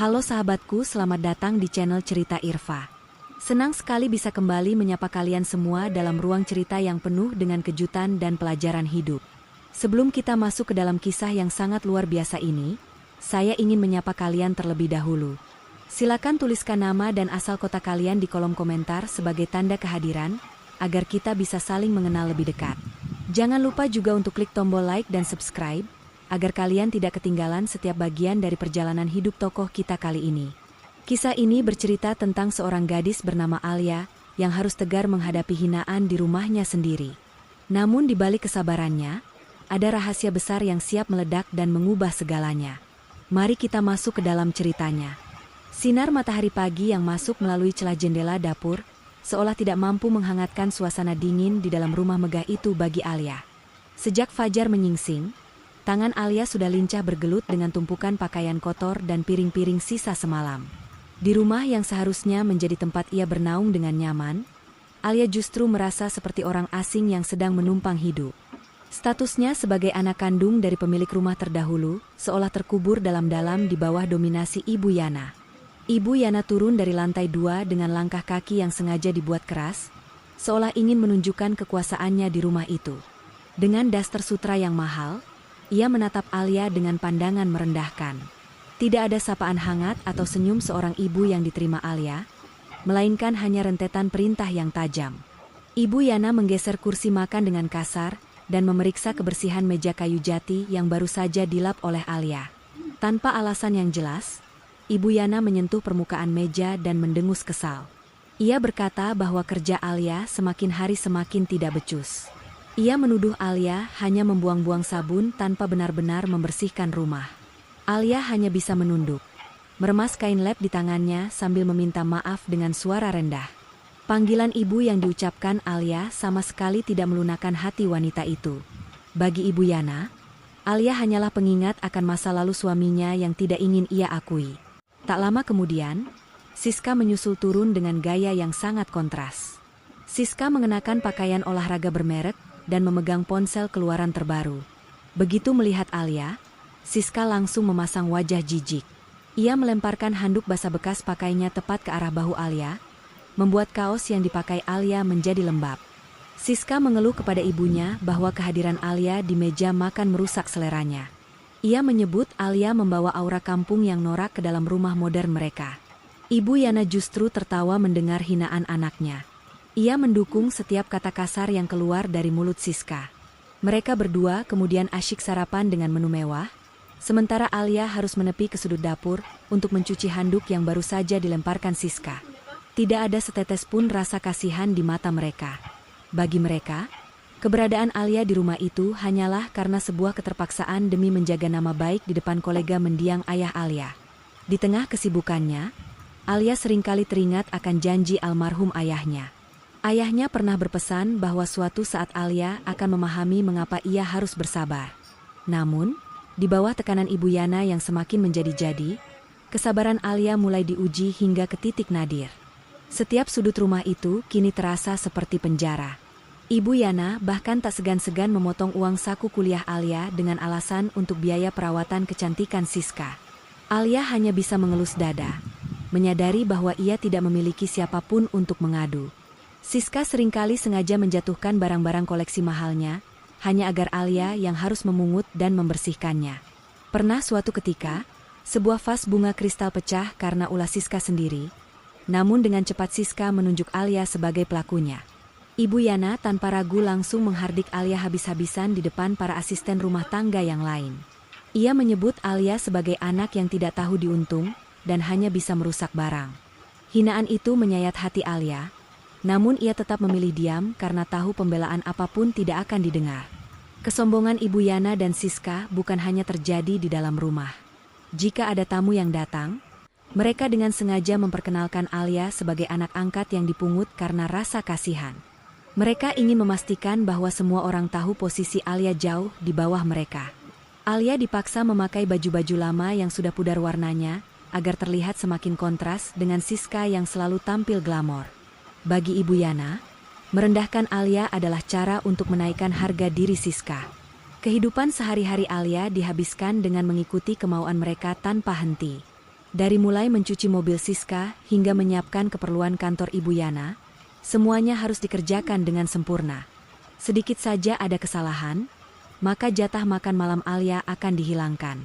Halo sahabatku, selamat datang di channel Cerita Irfa. Senang sekali bisa kembali menyapa kalian semua dalam ruang cerita yang penuh dengan kejutan dan pelajaran hidup. Sebelum kita masuk ke dalam kisah yang sangat luar biasa ini, saya ingin menyapa kalian terlebih dahulu. Silakan tuliskan nama dan asal kota kalian di kolom komentar sebagai tanda kehadiran, agar kita bisa saling mengenal lebih dekat. Jangan lupa juga untuk klik tombol like dan subscribe, agar kalian tidak ketinggalan setiap bagian dari perjalanan hidup tokoh kita kali ini. Kisah ini bercerita tentang seorang gadis bernama Alia, yang harus tegar menghadapi hinaan di rumahnya sendiri. Namun di balik kesabarannya, ada rahasia besar yang siap meledak dan mengubah segalanya. Mari kita masuk ke dalam ceritanya. Sinar matahari pagi yang masuk melalui celah jendela dapur, seolah tidak mampu menghangatkan suasana dingin di dalam rumah megah itu bagi Alia. Sejak fajar menyingsing, tangan Alia sudah lincah bergelut dengan tumpukan pakaian kotor dan piring-piring sisa semalam. Di rumah yang seharusnya menjadi tempat ia bernaung dengan nyaman, Alia justru merasa seperti orang asing yang sedang menumpang hidup. Statusnya sebagai anak kandung dari pemilik rumah terdahulu, seolah terkubur dalam-dalam di bawah dominasi Ibu Yana. Ibu Yana turun dari lantai 2 dengan langkah kaki yang sengaja dibuat keras, seolah ingin menunjukkan kekuasaannya di rumah itu. Dengan daster sutra yang mahal, ia menatap Alia dengan pandangan merendahkan. Tidak ada sapaan hangat atau senyum seorang ibu yang diterima Alia, melainkan hanya rentetan perintah yang tajam. Ibu Yana menggeser kursi makan dengan kasar dan memeriksa kebersihan meja kayu jati yang baru saja dilap oleh Alia. Tanpa alasan yang jelas, Ibu Yana menyentuh permukaan meja dan mendengus kesal. Ia berkata bahwa kerja Alia semakin hari semakin tidak becus. Ia menuduh Alia hanya membuang-buang sabun tanpa benar-benar membersihkan rumah. Alia hanya bisa menunduk, meremas kain lap di tangannya sambil meminta maaf dengan suara rendah. Panggilan ibu yang diucapkan Alia sama sekali tidak melunakkan hati wanita itu. Bagi Ibu Yana, Alia hanyalah pengingat akan masa lalu suaminya yang tidak ingin ia akui. Tak lama kemudian, Siska menyusul turun dengan gaya yang sangat kontras. Siska mengenakan pakaian olahraga bermerek dan memegang ponsel keluaran terbaru. Begitu melihat Alia, Siska langsung memasang wajah jijik. Ia melemparkan handuk basah bekas pakainya tepat ke arah bahu Alia, membuat kaos yang dipakai Alia menjadi lembab. Siska mengeluh kepada ibunya bahwa kehadiran Alia di meja makan merusak seleranya. Ia menyebut Alia membawa aura kampung yang norak ke dalam rumah modern mereka. Ibu Yana justru tertawa mendengar hinaan anaknya. Ia mendukung setiap kata kasar yang keluar dari mulut Siska. Mereka berdua kemudian asyik sarapan dengan menu mewah, sementara Alia harus menepi ke sudut dapur untuk mencuci handuk yang baru saja dilemparkan Siska. Tidak ada setetes pun rasa kasihan di mata mereka. Bagi mereka, keberadaan Alia di rumah itu hanyalah karena sebuah keterpaksaan demi menjaga nama baik di depan kolega mendiang ayah Alia. Di tengah kesibukannya, Alia seringkali teringat akan janji almarhum ayahnya. Ayahnya pernah berpesan bahwa suatu saat Alia akan memahami mengapa ia harus bersabar. Namun, di bawah tekanan Ibu Yana yang semakin menjadi-jadi, kesabaran Alia mulai diuji hingga ke titik nadir. Setiap sudut rumah itu kini terasa seperti penjara. Ibu Yana bahkan tak segan-segan memotong uang saku kuliah Alia dengan alasan untuk biaya perawatan kecantikan Siska. Alia hanya bisa mengelus dada, menyadari bahwa ia tidak memiliki siapapun untuk mengadu. Siska seringkali sengaja menjatuhkan barang-barang koleksi mahalnya, hanya agar Alia yang harus memungut dan membersihkannya. Pernah suatu ketika, sebuah vas bunga kristal pecah karena ulah Siska sendiri, namun dengan cepat Siska menunjuk Alia sebagai pelakunya. Ibu Yana tanpa ragu langsung menghardik Alia habis-habisan di depan para asisten rumah tangga yang lain. Ia menyebut Alia sebagai anak yang tidak tahu diuntung dan hanya bisa merusak barang. Hinaan itu menyayat hati Alia, namun ia tetap memilih diam karena tahu pembelaan apapun tidak akan didengar. Kesombongan Ibu Yana dan Siska bukan hanya terjadi di dalam rumah. Jika ada tamu yang datang, mereka dengan sengaja memperkenalkan Alia sebagai anak angkat yang dipungut karena rasa kasihan. Mereka ingin memastikan bahwa semua orang tahu posisi Alia jauh di bawah mereka. Alia dipaksa memakai baju-baju lama yang sudah pudar warnanya, agar terlihat semakin kontras dengan Siska yang selalu tampil glamor. Bagi Ibu Yana, merendahkan Alia adalah cara untuk menaikkan harga diri Siska. Kehidupan sehari-hari Alia dihabiskan dengan mengikuti kemauan mereka tanpa henti. Dari mulai mencuci mobil Siska hingga menyiapkan keperluan kantor Ibu Yana, semuanya harus dikerjakan dengan sempurna. Sedikit saja ada kesalahan, maka jatah makan malam Alia akan dihilangkan.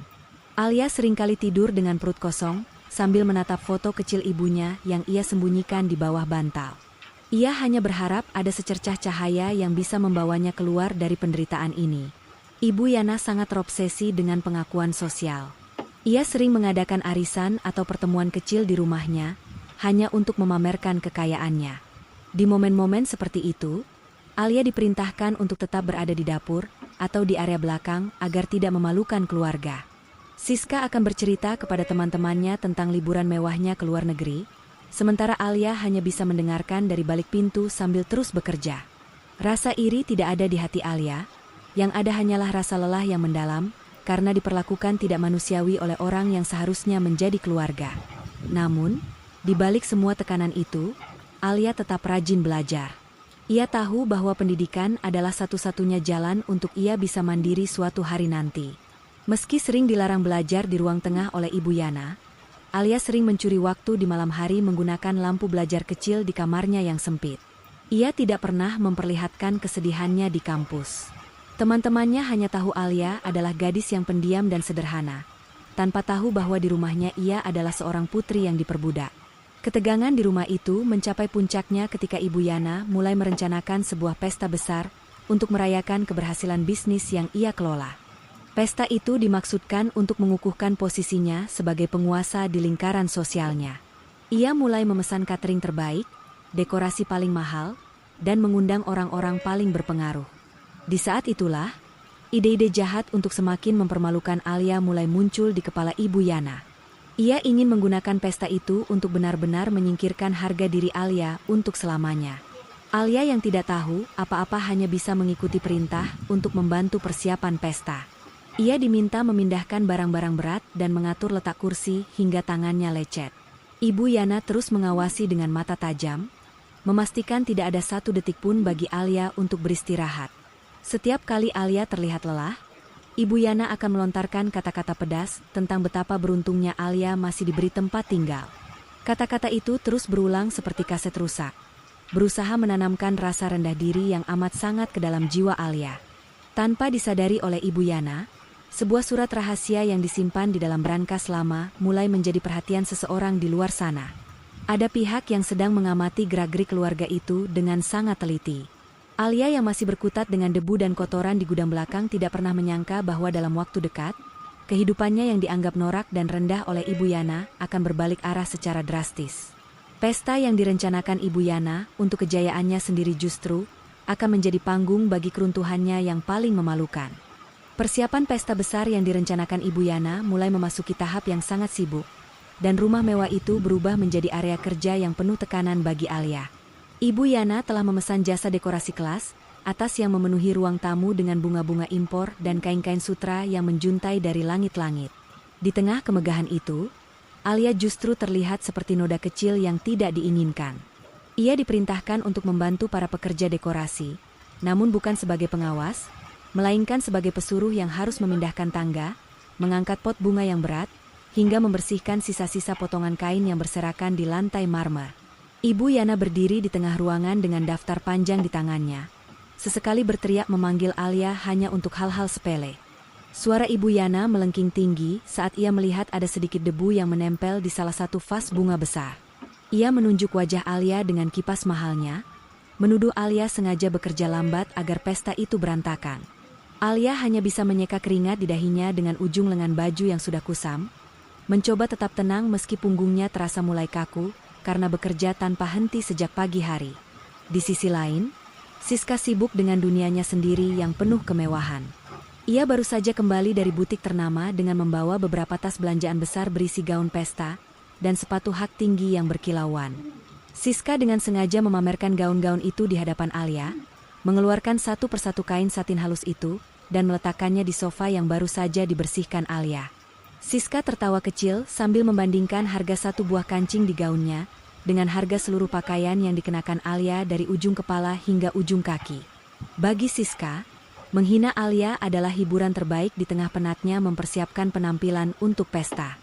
Alia seringkali tidur dengan perut kosong, sambil menatap foto kecil ibunya yang ia sembunyikan di bawah bantal. Ia hanya berharap ada secercah cahaya yang bisa membawanya keluar dari penderitaan ini. Ibu Yana sangat terobsesi dengan pengakuan sosial. Ia sering mengadakan arisan atau pertemuan kecil di rumahnya, hanya untuk memamerkan kekayaannya. Di momen-momen seperti itu, Alia diperintahkan untuk tetap berada di dapur atau di area belakang agar tidak memalukan keluarga. Siska akan bercerita kepada teman-temannya tentang liburan mewahnya ke luar negeri, sementara Alia hanya bisa mendengarkan dari balik pintu sambil terus bekerja. Rasa iri tidak ada di hati Alia, yang ada hanyalah rasa lelah yang mendalam, karena diperlakukan tidak manusiawi oleh orang yang seharusnya menjadi keluarga. Namun, di balik semua tekanan itu, Alia tetap rajin belajar. Ia tahu bahwa pendidikan adalah satu-satunya jalan untuk ia bisa mandiri suatu hari nanti. Meski sering dilarang belajar di ruang tengah oleh Ibu Yana, Alia sering mencuri waktu di malam hari menggunakan lampu belajar kecil di kamarnya yang sempit. Ia tidak pernah memperlihatkan kesedihannya di kampus. Teman-temannya hanya tahu Alia adalah gadis yang pendiam dan sederhana, tanpa tahu bahwa di rumahnya ia adalah seorang putri yang diperbudak. Ketegangan di rumah itu mencapai puncaknya ketika Ibu Yana mulai merencanakan sebuah pesta besar untuk merayakan keberhasilan bisnis yang ia kelola. Pesta itu dimaksudkan untuk mengukuhkan posisinya sebagai penguasa di lingkaran sosialnya. Ia mulai memesan catering terbaik, dekorasi paling mahal, dan mengundang orang-orang paling berpengaruh. Di saat itulah, ide-ide jahat untuk semakin mempermalukan Alia mulai muncul di kepala Ibu Yana. Ia ingin menggunakan pesta itu untuk benar-benar menyingkirkan harga diri Alia untuk selamanya. Alia yang tidak tahu apa-apa hanya bisa mengikuti perintah untuk membantu persiapan pesta. Ia diminta memindahkan barang-barang berat dan mengatur letak kursi hingga tangannya lecet. Ibu Yana terus mengawasi dengan mata tajam, memastikan tidak ada satu detik pun bagi Alia untuk beristirahat. Setiap kali Alia terlihat lelah, Ibu Yana akan melontarkan kata-kata pedas tentang betapa beruntungnya Alia masih diberi tempat tinggal. Kata-kata itu terus berulang seperti kaset rusak, berusaha menanamkan rasa rendah diri yang amat sangat ke dalam jiwa Alia. Tanpa disadari oleh Ibu Yana, sebuah surat rahasia yang disimpan di dalam brankas lama mulai menjadi perhatian seseorang di luar sana. Ada pihak yang sedang mengamati gerak-gerik keluarga itu dengan sangat teliti. Alia yang masih berkutat dengan debu dan kotoran di gudang belakang tidak pernah menyangka bahwa dalam waktu dekat, kehidupannya yang dianggap norak dan rendah oleh Ibu Yana akan berbalik arah secara drastis. Pesta yang direncanakan Ibu Yana untuk kejayaannya sendiri justru akan menjadi panggung bagi keruntuhannya yang paling memalukan. Persiapan pesta besar yang direncanakan Ibu Yana mulai memasuki tahap yang sangat sibuk, dan rumah mewah itu berubah menjadi area kerja yang penuh tekanan bagi Alia. Ibu Yana telah memesan jasa dekorasi kelas atas yang memenuhi ruang tamu dengan bunga-bunga impor dan kain-kain sutra yang menjuntai dari langit-langit. Di tengah kemegahan itu, Alia justru terlihat seperti noda kecil yang tidak diinginkan. Ia diperintahkan untuk membantu para pekerja dekorasi, namun bukan sebagai pengawas, melainkan sebagai pesuruh yang harus memindahkan tangga, mengangkat pot bunga yang berat, hingga membersihkan sisa-sisa potongan kain yang berserakan di lantai marmer. Ibu Yana berdiri di tengah ruangan dengan daftar panjang di tangannya. Sesekali berteriak memanggil Alia hanya untuk hal-hal sepele. Suara Ibu Yana melengking tinggi saat ia melihat ada sedikit debu yang menempel di salah satu vas bunga besar. Ia menunjuk wajah Alia dengan kipas mahalnya, menuduh Alia sengaja bekerja lambat agar pesta itu berantakan. Alia hanya bisa menyeka keringat di dahinya dengan ujung lengan baju yang sudah kusam, mencoba tetap tenang meski punggungnya terasa mulai kaku, karena bekerja tanpa henti sejak pagi hari. Di sisi lain, Siska sibuk dengan dunianya sendiri yang penuh kemewahan. Ia baru saja kembali dari butik ternama dengan membawa beberapa tas belanjaan besar berisi gaun pesta dan sepatu hak tinggi yang berkilauan. Siska dengan sengaja memamerkan gaun-gaun itu di hadapan Alia, mengeluarkan satu persatu kain satin halus itu dan meletakkannya di sofa yang baru saja dibersihkan Alia. Siska tertawa kecil sambil membandingkan harga satu buah kancing di gaunnya dengan harga seluruh pakaian yang dikenakan Alia dari ujung kepala hingga ujung kaki. Bagi Siska, menghina Alia adalah hiburan terbaik di tengah penatnya mempersiapkan penampilan untuk pesta.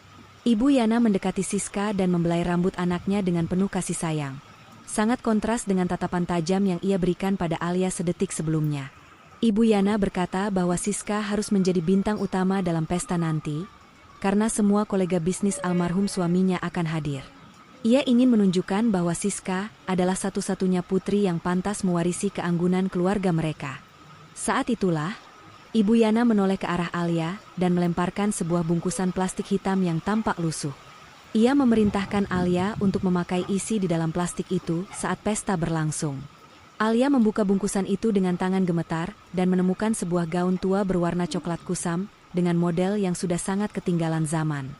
Ibu Yana mendekati Siska dan membelai rambut anaknya dengan penuh kasih sayang. Sangat kontras dengan tatapan tajam yang ia berikan pada Alia sedetik sebelumnya. Ibu Yana berkata bahwa Siska harus menjadi bintang utama dalam pesta nanti, karena semua kolega bisnis almarhum suaminya akan hadir. Ia ingin menunjukkan bahwa Siska adalah satu-satunya putri yang pantas mewarisi keanggunan keluarga mereka. Saat itulah, Ibu Yana menoleh ke arah Alia dan melemparkan sebuah bungkusan plastik hitam yang tampak lusuh. Ia memerintahkan Alia untuk memakai isi di dalam plastik itu saat pesta berlangsung. Alia membuka bungkusan itu dengan tangan gemetar dan menemukan sebuah gaun tua berwarna coklat kusam dengan model yang sudah sangat ketinggalan zaman.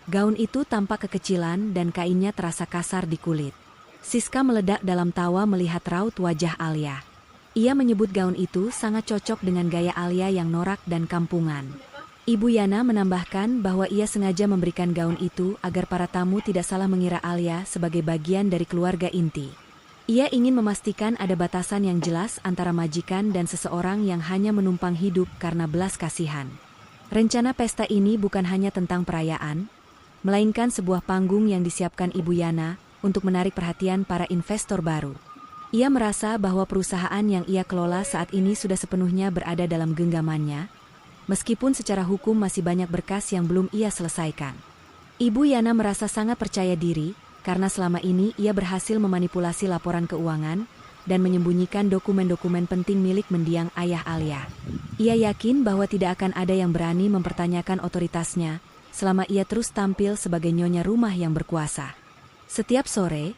Gaun itu tampak kekecilan dan kainnya terasa kasar di kulit. Siska meledak dalam tawa melihat raut wajah Alia. Ia menyebut gaun itu sangat cocok dengan gaya Alia yang norak dan kampungan. Ibu Yana menambahkan bahwa ia sengaja memberikan gaun itu agar para tamu tidak salah mengira Alia sebagai bagian dari keluarga inti. Ia ingin memastikan ada batasan yang jelas antara majikan dan seseorang yang hanya menumpang hidup karena belas kasihan. Rencana pesta ini bukan hanya tentang perayaan, melainkan sebuah panggung yang disiapkan Ibu Yana untuk menarik perhatian para investor baru. Ia merasa bahwa perusahaan yang ia kelola saat ini sudah sepenuhnya berada dalam genggamannya, meskipun secara hukum masih banyak berkas yang belum ia selesaikan. Ibu Yana merasa sangat percaya diri, karena selama ini ia berhasil memanipulasi laporan keuangan dan menyembunyikan dokumen-dokumen penting milik mendiang ayah Alia. Ia yakin bahwa tidak akan ada yang berani mempertanyakan otoritasnya, selama ia terus tampil sebagai nyonya rumah yang berkuasa. Setiap sore,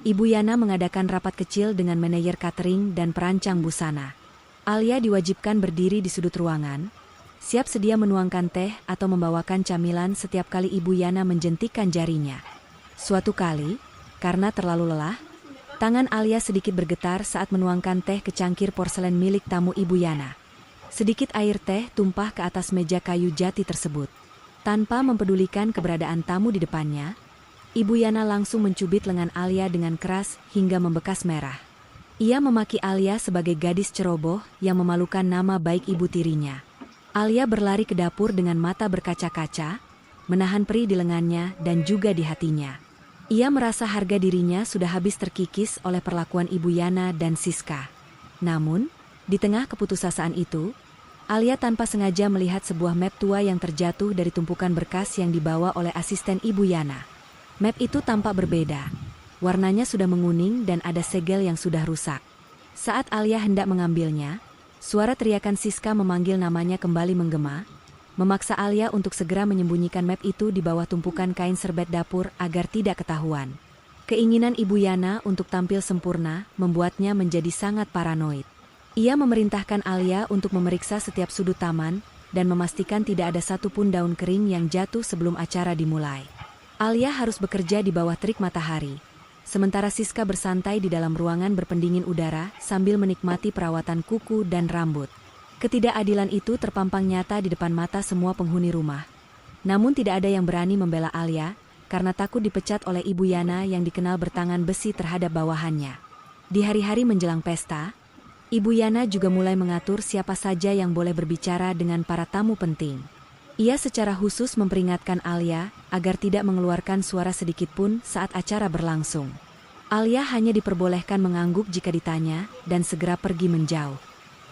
Ibu Yana mengadakan rapat kecil dengan manajer catering dan perancang busana. Alia diwajibkan berdiri di sudut ruangan, siap sedia menuangkan teh atau membawakan camilan setiap kali Ibu Yana menjentikkan jarinya. Suatu kali, karena terlalu lelah, tangan Alia sedikit bergetar saat menuangkan teh ke cangkir porselen milik tamu Ibu Yana. Sedikit air teh tumpah ke atas meja kayu jati tersebut. Tanpa mempedulikan keberadaan tamu di depannya, Ibu Yana langsung mencubit lengan Alia dengan keras hingga membekas merah. Ia memaki Alia sebagai gadis ceroboh yang memalukan nama baik ibu tirinya. Alia berlari ke dapur dengan mata berkaca-kaca, menahan perih di lengannya dan juga di hatinya. Ia merasa harga dirinya sudah habis terkikis oleh perlakuan Ibu Yana dan Siska. Namun, di tengah keputusasaan itu, Alia tanpa sengaja melihat sebuah map tua yang terjatuh dari tumpukan berkas yang dibawa oleh asisten Ibu Yana. Map itu tampak berbeda. Warnanya sudah menguning dan ada segel yang sudah rusak. Saat Alia hendak mengambilnya, suara teriakan Siska memanggil namanya kembali menggema, memaksa Alia untuk segera menyembunyikan map itu di bawah tumpukan kain serbet dapur agar tidak ketahuan. Keinginan Ibu Yana untuk tampil sempurna membuatnya menjadi sangat paranoid. Ia memerintahkan Alia untuk memeriksa setiap sudut taman dan memastikan tidak ada satupun daun kering yang jatuh sebelum acara dimulai. Alia harus bekerja di bawah terik matahari, sementara Siska bersantai di dalam ruangan berpendingin udara sambil menikmati perawatan kuku dan rambut. Ketidakadilan itu terpampang nyata di depan mata semua penghuni rumah. Namun tidak ada yang berani membela Alia, karena takut dipecat oleh Ibu Yana yang dikenal bertangan besi terhadap bawahannya. Di hari-hari menjelang pesta, Ibu Yana juga mulai mengatur siapa saja yang boleh berbicara dengan para tamu penting. Ia secara khusus memperingatkan Alia agar tidak mengeluarkan suara sedikit pun saat acara berlangsung. Alia hanya diperbolehkan mengangguk jika ditanya dan segera pergi menjauh.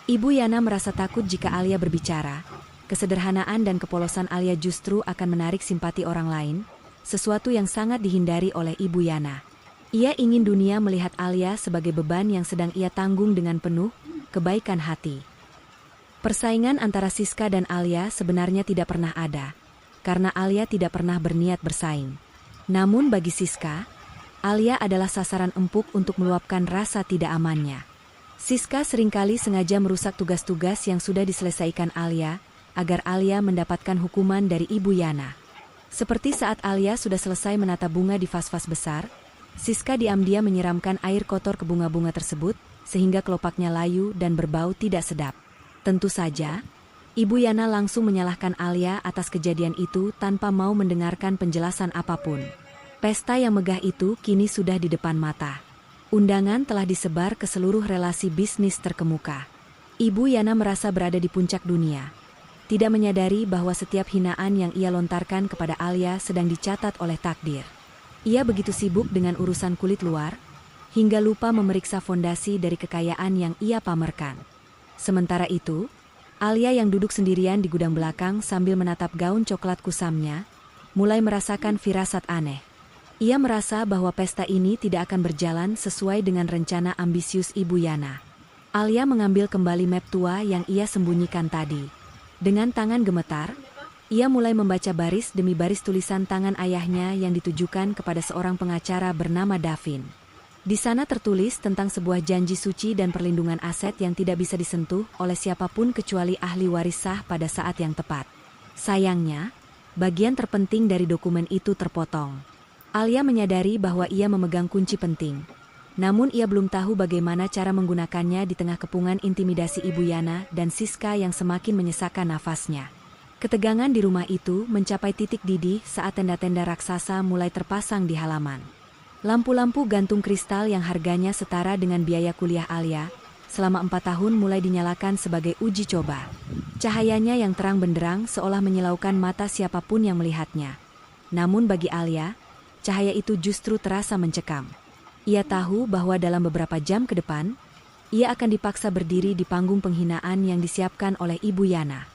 Ibu Yana merasa takut jika Alia berbicara. Kesederhanaan dan kepolosan Alia justru akan menarik simpati orang lain, sesuatu yang sangat dihindari oleh Ibu Yana. Ia ingin dunia melihat Alia sebagai beban yang sedang ia tanggung dengan penuh kebaikan hati. Persaingan antara Siska dan Alia sebenarnya tidak pernah ada, karena Alia tidak pernah berniat bersaing. Namun bagi Siska, Alia adalah sasaran empuk untuk meluapkan rasa tidak amannya. Siska seringkali sengaja merusak tugas-tugas yang sudah diselesaikan Alia, agar Alia mendapatkan hukuman dari Ibu Yana. Seperti saat Alia sudah selesai menata bunga di vas-vas besar, Siska diam-diam menyiramkan air kotor ke bunga-bunga tersebut, sehingga kelopaknya layu dan berbau tidak sedap. Tentu saja, Ibu Yana langsung menyalahkan Alia atas kejadian itu tanpa mau mendengarkan penjelasan apapun. Pesta yang megah itu kini sudah di depan mata. Undangan telah disebar ke seluruh relasi bisnis terkemuka. Ibu Yana merasa berada di puncak dunia. tidak menyadari bahwa setiap hinaan yang ia lontarkan kepada Alia sedang dicatat oleh takdir. Ia begitu sibuk dengan urusan kulit luar, hingga lupa memeriksa fondasi dari kekayaan yang ia pamerkan. Sementara itu, Alia yang duduk sendirian di gudang belakang sambil menatap gaun coklat kusamnya, mulai merasakan firasat aneh. Ia merasa bahwa pesta ini tidak akan berjalan sesuai dengan rencana ambisius Ibu Yana. Alia mengambil kembali map tua yang ia sembunyikan tadi. Dengan tangan gemetar, ia mulai membaca baris demi baris tulisan tangan ayahnya yang ditujukan kepada seorang pengacara bernama Davin. Di sana tertulis tentang sebuah janji suci dan perlindungan aset yang tidak bisa disentuh oleh siapapun kecuali ahli waris sah pada saat yang tepat. Sayangnya, bagian terpenting dari dokumen itu terpotong. Alia menyadari bahwa ia memegang kunci penting. Namun ia belum tahu bagaimana cara menggunakannya di tengah kepungan intimidasi Ibu Yana dan Siska yang semakin menyesakkan nafasnya. Ketegangan di rumah itu mencapai titik didih saat tenda-tenda raksasa mulai terpasang di halaman. Lampu-lampu gantung kristal yang harganya setara dengan biaya kuliah Alia selama 4 tahun mulai dinyalakan sebagai uji coba. Cahayanya yang terang benderang seolah menyilaukan mata siapapun yang melihatnya. Namun bagi Alia, cahaya itu justru terasa mencekam. Ia tahu bahwa dalam beberapa jam ke depan, ia akan dipaksa berdiri di panggung penghinaan yang disiapkan oleh Ibu Yana.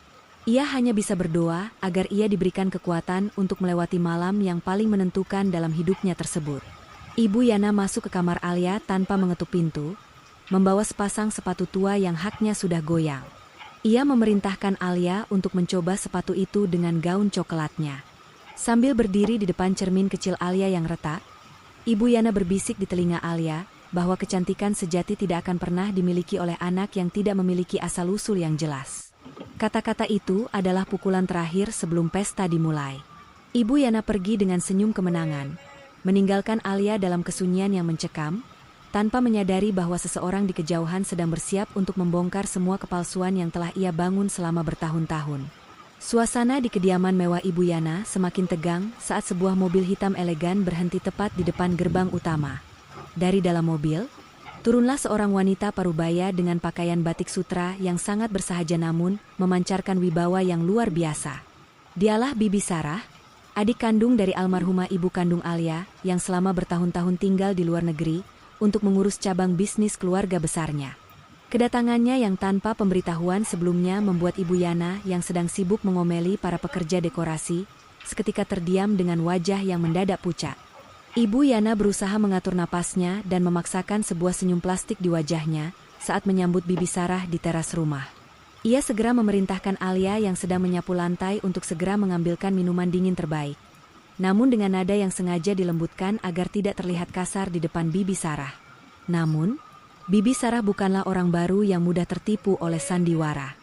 Ia hanya bisa berdoa agar ia diberikan kekuatan untuk melewati malam yang paling menentukan dalam hidupnya tersebut. Ibu Yana masuk ke kamar Alia tanpa mengetuk pintu, membawa sepasang sepatu tua yang haknya sudah goyang. Ia memerintahkan Alia untuk mencoba sepatu itu dengan gaun coklatnya. Sambil berdiri di depan cermin kecil Alia yang retak, Ibu Yana berbisik di telinga Alia bahwa kecantikan sejati tidak akan pernah dimiliki oleh anak yang tidak memiliki asal-usul yang jelas. Kata-kata itu adalah pukulan terakhir sebelum pesta dimulai. Ibu Yana pergi dengan senyum kemenangan, meninggalkan Alia dalam kesunyian yang mencekam, tanpa menyadari bahwa seseorang di kejauhan sedang bersiap untuk membongkar semua kepalsuan yang telah ia bangun selama bertahun-tahun. Suasana di kediaman mewah Ibu Yana semakin tegang saat sebuah mobil hitam elegan berhenti tepat di depan gerbang utama. Dari dalam mobil, turunlah seorang wanita parubaya dengan pakaian batik sutra yang sangat bersahaja namun memancarkan wibawa yang luar biasa. Dialah Bibi Sarah, adik kandung dari almarhumah ibu kandung Alia yang selama bertahun-tahun tinggal di luar negeri untuk mengurus cabang bisnis keluarga besarnya. Kedatangannya yang tanpa pemberitahuan sebelumnya membuat Ibu Yana yang sedang sibuk mengomeli para pekerja dekorasi, seketika terdiam dengan wajah yang mendadak pucat. Ibu Yana berusaha mengatur napasnya dan memaksakan sebuah senyum plastik di wajahnya saat menyambut Bibi Sarah di teras rumah. Ia segera memerintahkan Alia yang sedang menyapu lantai untuk segera mengambilkan minuman dingin terbaik. Namun dengan nada yang sengaja dilembutkan agar tidak terlihat kasar di depan Bibi Sarah. Namun, Bibi Sarah bukanlah orang baru yang mudah tertipu oleh sandiwara.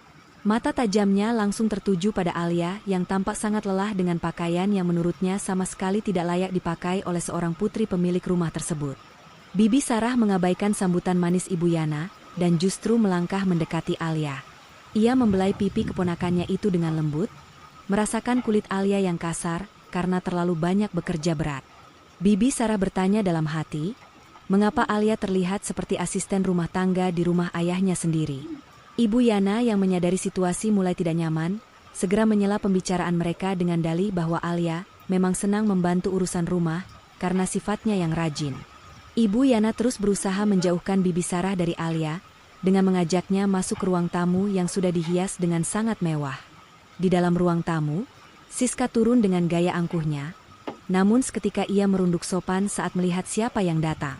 Mata tajamnya langsung tertuju pada Alia yang tampak sangat lelah dengan pakaian yang menurutnya sama sekali tidak layak dipakai oleh seorang putri pemilik rumah tersebut. Bibi Sarah mengabaikan sambutan manis Ibu Yana dan justru melangkah mendekati Alia. Ia membelai pipi keponakannya itu dengan lembut, merasakan kulit Alia yang kasar karena terlalu banyak bekerja berat. Bibi Sarah bertanya dalam hati, mengapa Alia terlihat seperti asisten rumah tangga di rumah ayahnya sendiri. Ibu Yana yang menyadari situasi mulai tidak nyaman, segera menyela pembicaraan mereka dengan dalih bahwa Alia memang senang membantu urusan rumah karena sifatnya yang rajin. Ibu Yana terus berusaha menjauhkan Bibi Sarah dari Alia dengan mengajaknya masuk ke ruang tamu yang sudah dihias dengan sangat mewah. Di dalam ruang tamu, Siska turun dengan gaya angkuhnya, namun seketika ia merunduk sopan saat melihat siapa yang datang.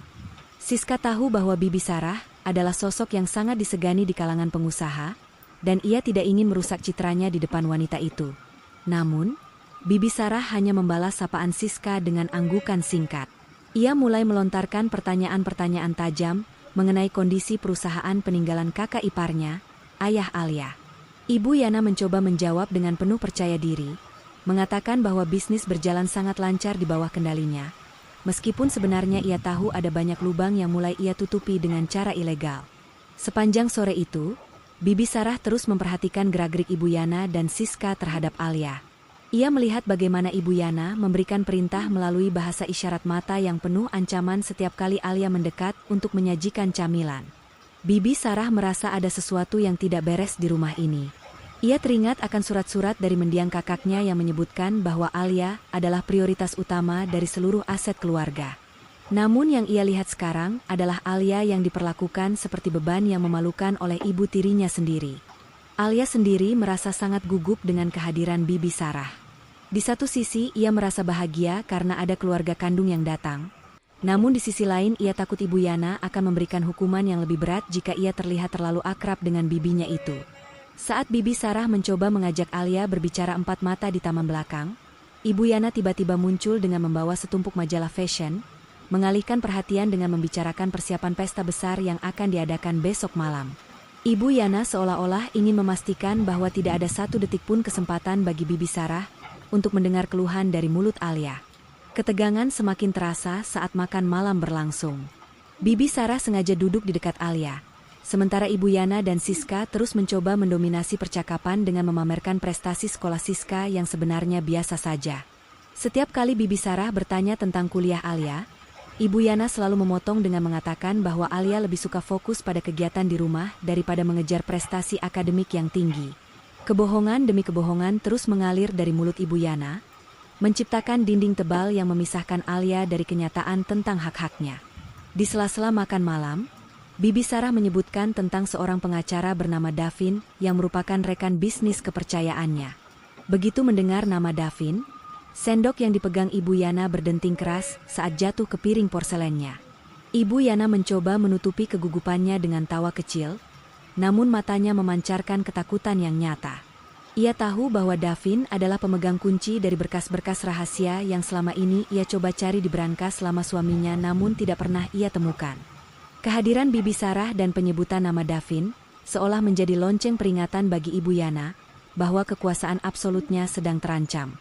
Siska tahu bahwa Bibi Sarah adalah sosok yang sangat disegani di kalangan pengusaha, dan ia tidak ingin merusak citranya di depan wanita itu. Namun, Bibi Sarah hanya membalas sapaan Siska dengan anggukan singkat. Ia mulai melontarkan pertanyaan-pertanyaan tajam mengenai kondisi perusahaan peninggalan kakak iparnya, ayah Alia. Ibu Yana mencoba menjawab dengan penuh percaya diri, mengatakan bahwa bisnis berjalan sangat lancar di bawah kendalinya. Meskipun sebenarnya ia tahu ada banyak lubang yang mulai ia tutupi dengan cara ilegal. Sepanjang sore itu, Bibi Sarah terus memperhatikan gerak-gerik Ibu Yana dan Siska terhadap Alia. Ia melihat bagaimana Ibu Yana memberikan perintah melalui bahasa isyarat mata yang penuh ancaman setiap kali Alia mendekat untuk menyajikan camilan. Bibi Sarah merasa ada sesuatu yang tidak beres di rumah ini. Ia teringat akan surat-surat dari mendiang kakaknya yang menyebutkan bahwa Alia adalah prioritas utama dari seluruh aset keluarga. Namun yang ia lihat sekarang adalah Alia yang diperlakukan seperti beban yang memalukan oleh ibu tirinya sendiri. Alia sendiri merasa sangat gugup dengan kehadiran Bibi Sarah. Di satu sisi ia merasa bahagia karena ada keluarga kandung yang datang. Namun di sisi lain ia takut Ibu Yana akan memberikan hukuman yang lebih berat jika ia terlihat terlalu akrab dengan bibinya itu. Saat Bibi Sarah mencoba mengajak Alia berbicara empat mata di taman belakang, Ibu Yana tiba-tiba muncul dengan membawa setumpuk majalah fashion, mengalihkan perhatian dengan membicarakan persiapan pesta besar yang akan diadakan besok malam. Ibu Yana seolah-olah ingin memastikan bahwa tidak ada satu detik pun kesempatan bagi Bibi Sarah untuk mendengar keluhan dari mulut Alia. Ketegangan semakin terasa saat makan malam berlangsung. Bibi Sarah sengaja duduk di dekat Alia. Sementara Ibu Yana dan Siska terus mencoba mendominasi percakapan dengan memamerkan prestasi sekolah Siska yang sebenarnya biasa saja. Setiap kali Bibi Sarah bertanya tentang kuliah Alia, Ibu Yana selalu memotong dengan mengatakan bahwa Alia lebih suka fokus pada kegiatan di rumah daripada mengejar prestasi akademik yang tinggi. Kebohongan demi kebohongan terus mengalir dari mulut Ibu Yana, menciptakan dinding tebal yang memisahkan Alia dari kenyataan tentang hak-haknya. Di sela-sela makan malam, Bibi Sarah menyebutkan tentang seorang pengacara bernama Davin yang merupakan rekan bisnis kepercayaannya. Begitu mendengar nama Davin, sendok yang dipegang Ibu Yana berdenting keras saat jatuh ke piring porselennya. Ibu Yana mencoba menutupi kegugupannya dengan tawa kecil, namun matanya memancarkan ketakutan yang nyata. Ia tahu bahwa Davin adalah pemegang kunci dari berkas-berkas rahasia yang selama ini ia coba cari di berangkas selama suaminya namun tidak pernah ia temukan. Kehadiran Bibi Sarah dan penyebutan nama Davin seolah menjadi lonceng peringatan bagi Ibu Yana bahwa kekuasaan absolutnya sedang terancam.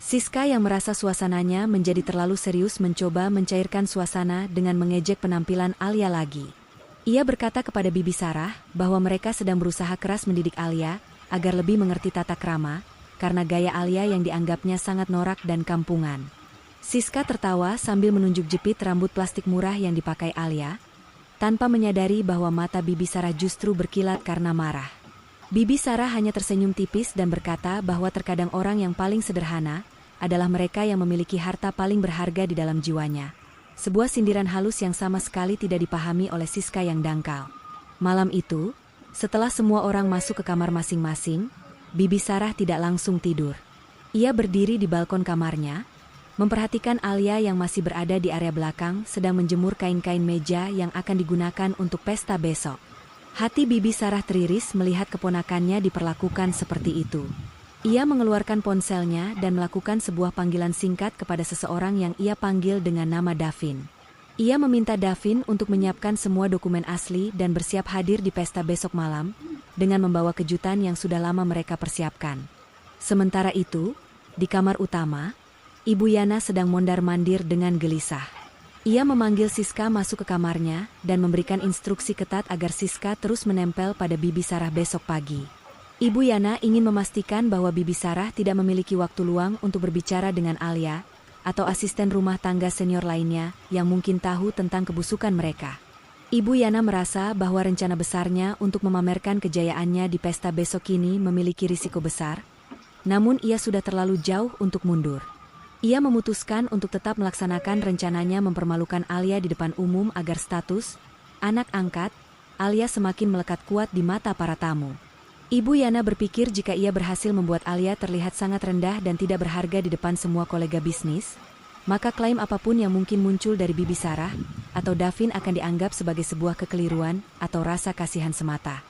Siska yang merasa suasananya menjadi terlalu serius mencoba mencairkan suasana dengan mengejek penampilan Alia lagi. Ia berkata kepada Bibi Sarah bahwa mereka sedang berusaha keras mendidik Alia agar lebih mengerti tata krama karena gaya Alia yang dianggapnya sangat norak dan kampungan. Siska tertawa sambil menunjuk jepit rambut plastik murah yang dipakai Alia, tanpa menyadari bahwa mata Bibi Sarah justru berkilat karena marah. Bibi Sarah hanya tersenyum tipis dan berkata bahwa terkadang orang yang paling sederhana adalah mereka yang memiliki harta paling berharga di dalam jiwanya. Sebuah sindiran halus yang sama sekali tidak dipahami oleh Siska yang dangkal. Malam itu, setelah semua orang masuk ke kamar masing-masing, Bibi Sarah tidak langsung tidur. Ia berdiri di balkon kamarnya, memperhatikan Alia yang masih berada di area belakang sedang menjemur kain-kain meja yang akan digunakan untuk pesta besok. Hati Bibi Sarah teriris melihat keponakannya diperlakukan seperti itu. Ia mengeluarkan ponselnya dan melakukan sebuah panggilan singkat kepada seseorang yang ia panggil dengan nama Davin. Ia meminta Davin untuk menyiapkan semua dokumen asli dan bersiap hadir di pesta besok malam dengan membawa kejutan yang sudah lama mereka persiapkan. Sementara itu, di kamar utama, Ibu Yana sedang mondar-mandir dengan gelisah. Ia memanggil Siska masuk ke kamarnya dan memberikan instruksi ketat agar Siska terus menempel pada Bibi Sarah besok pagi. Ibu Yana ingin memastikan bahwa Bibi Sarah tidak memiliki waktu luang untuk berbicara dengan Alia atau asisten rumah tangga senior lainnya yang mungkin tahu tentang kebusukan mereka. Ibu Yana merasa bahwa rencana besarnya untuk memamerkan kejayaannya di pesta besok ini memiliki risiko besar, namun ia sudah terlalu jauh untuk mundur. Ia memutuskan untuk tetap melaksanakan rencananya mempermalukan Alia di depan umum agar status anak angkat Alia semakin melekat kuat di mata para tamu. Ibu Yana berpikir jika ia berhasil membuat Alia terlihat sangat rendah dan tidak berharga di depan semua kolega bisnis, maka klaim apapun yang mungkin muncul dari Bibi Sarah atau Davin akan dianggap sebagai sebuah kekeliruan atau rasa kasihan semata.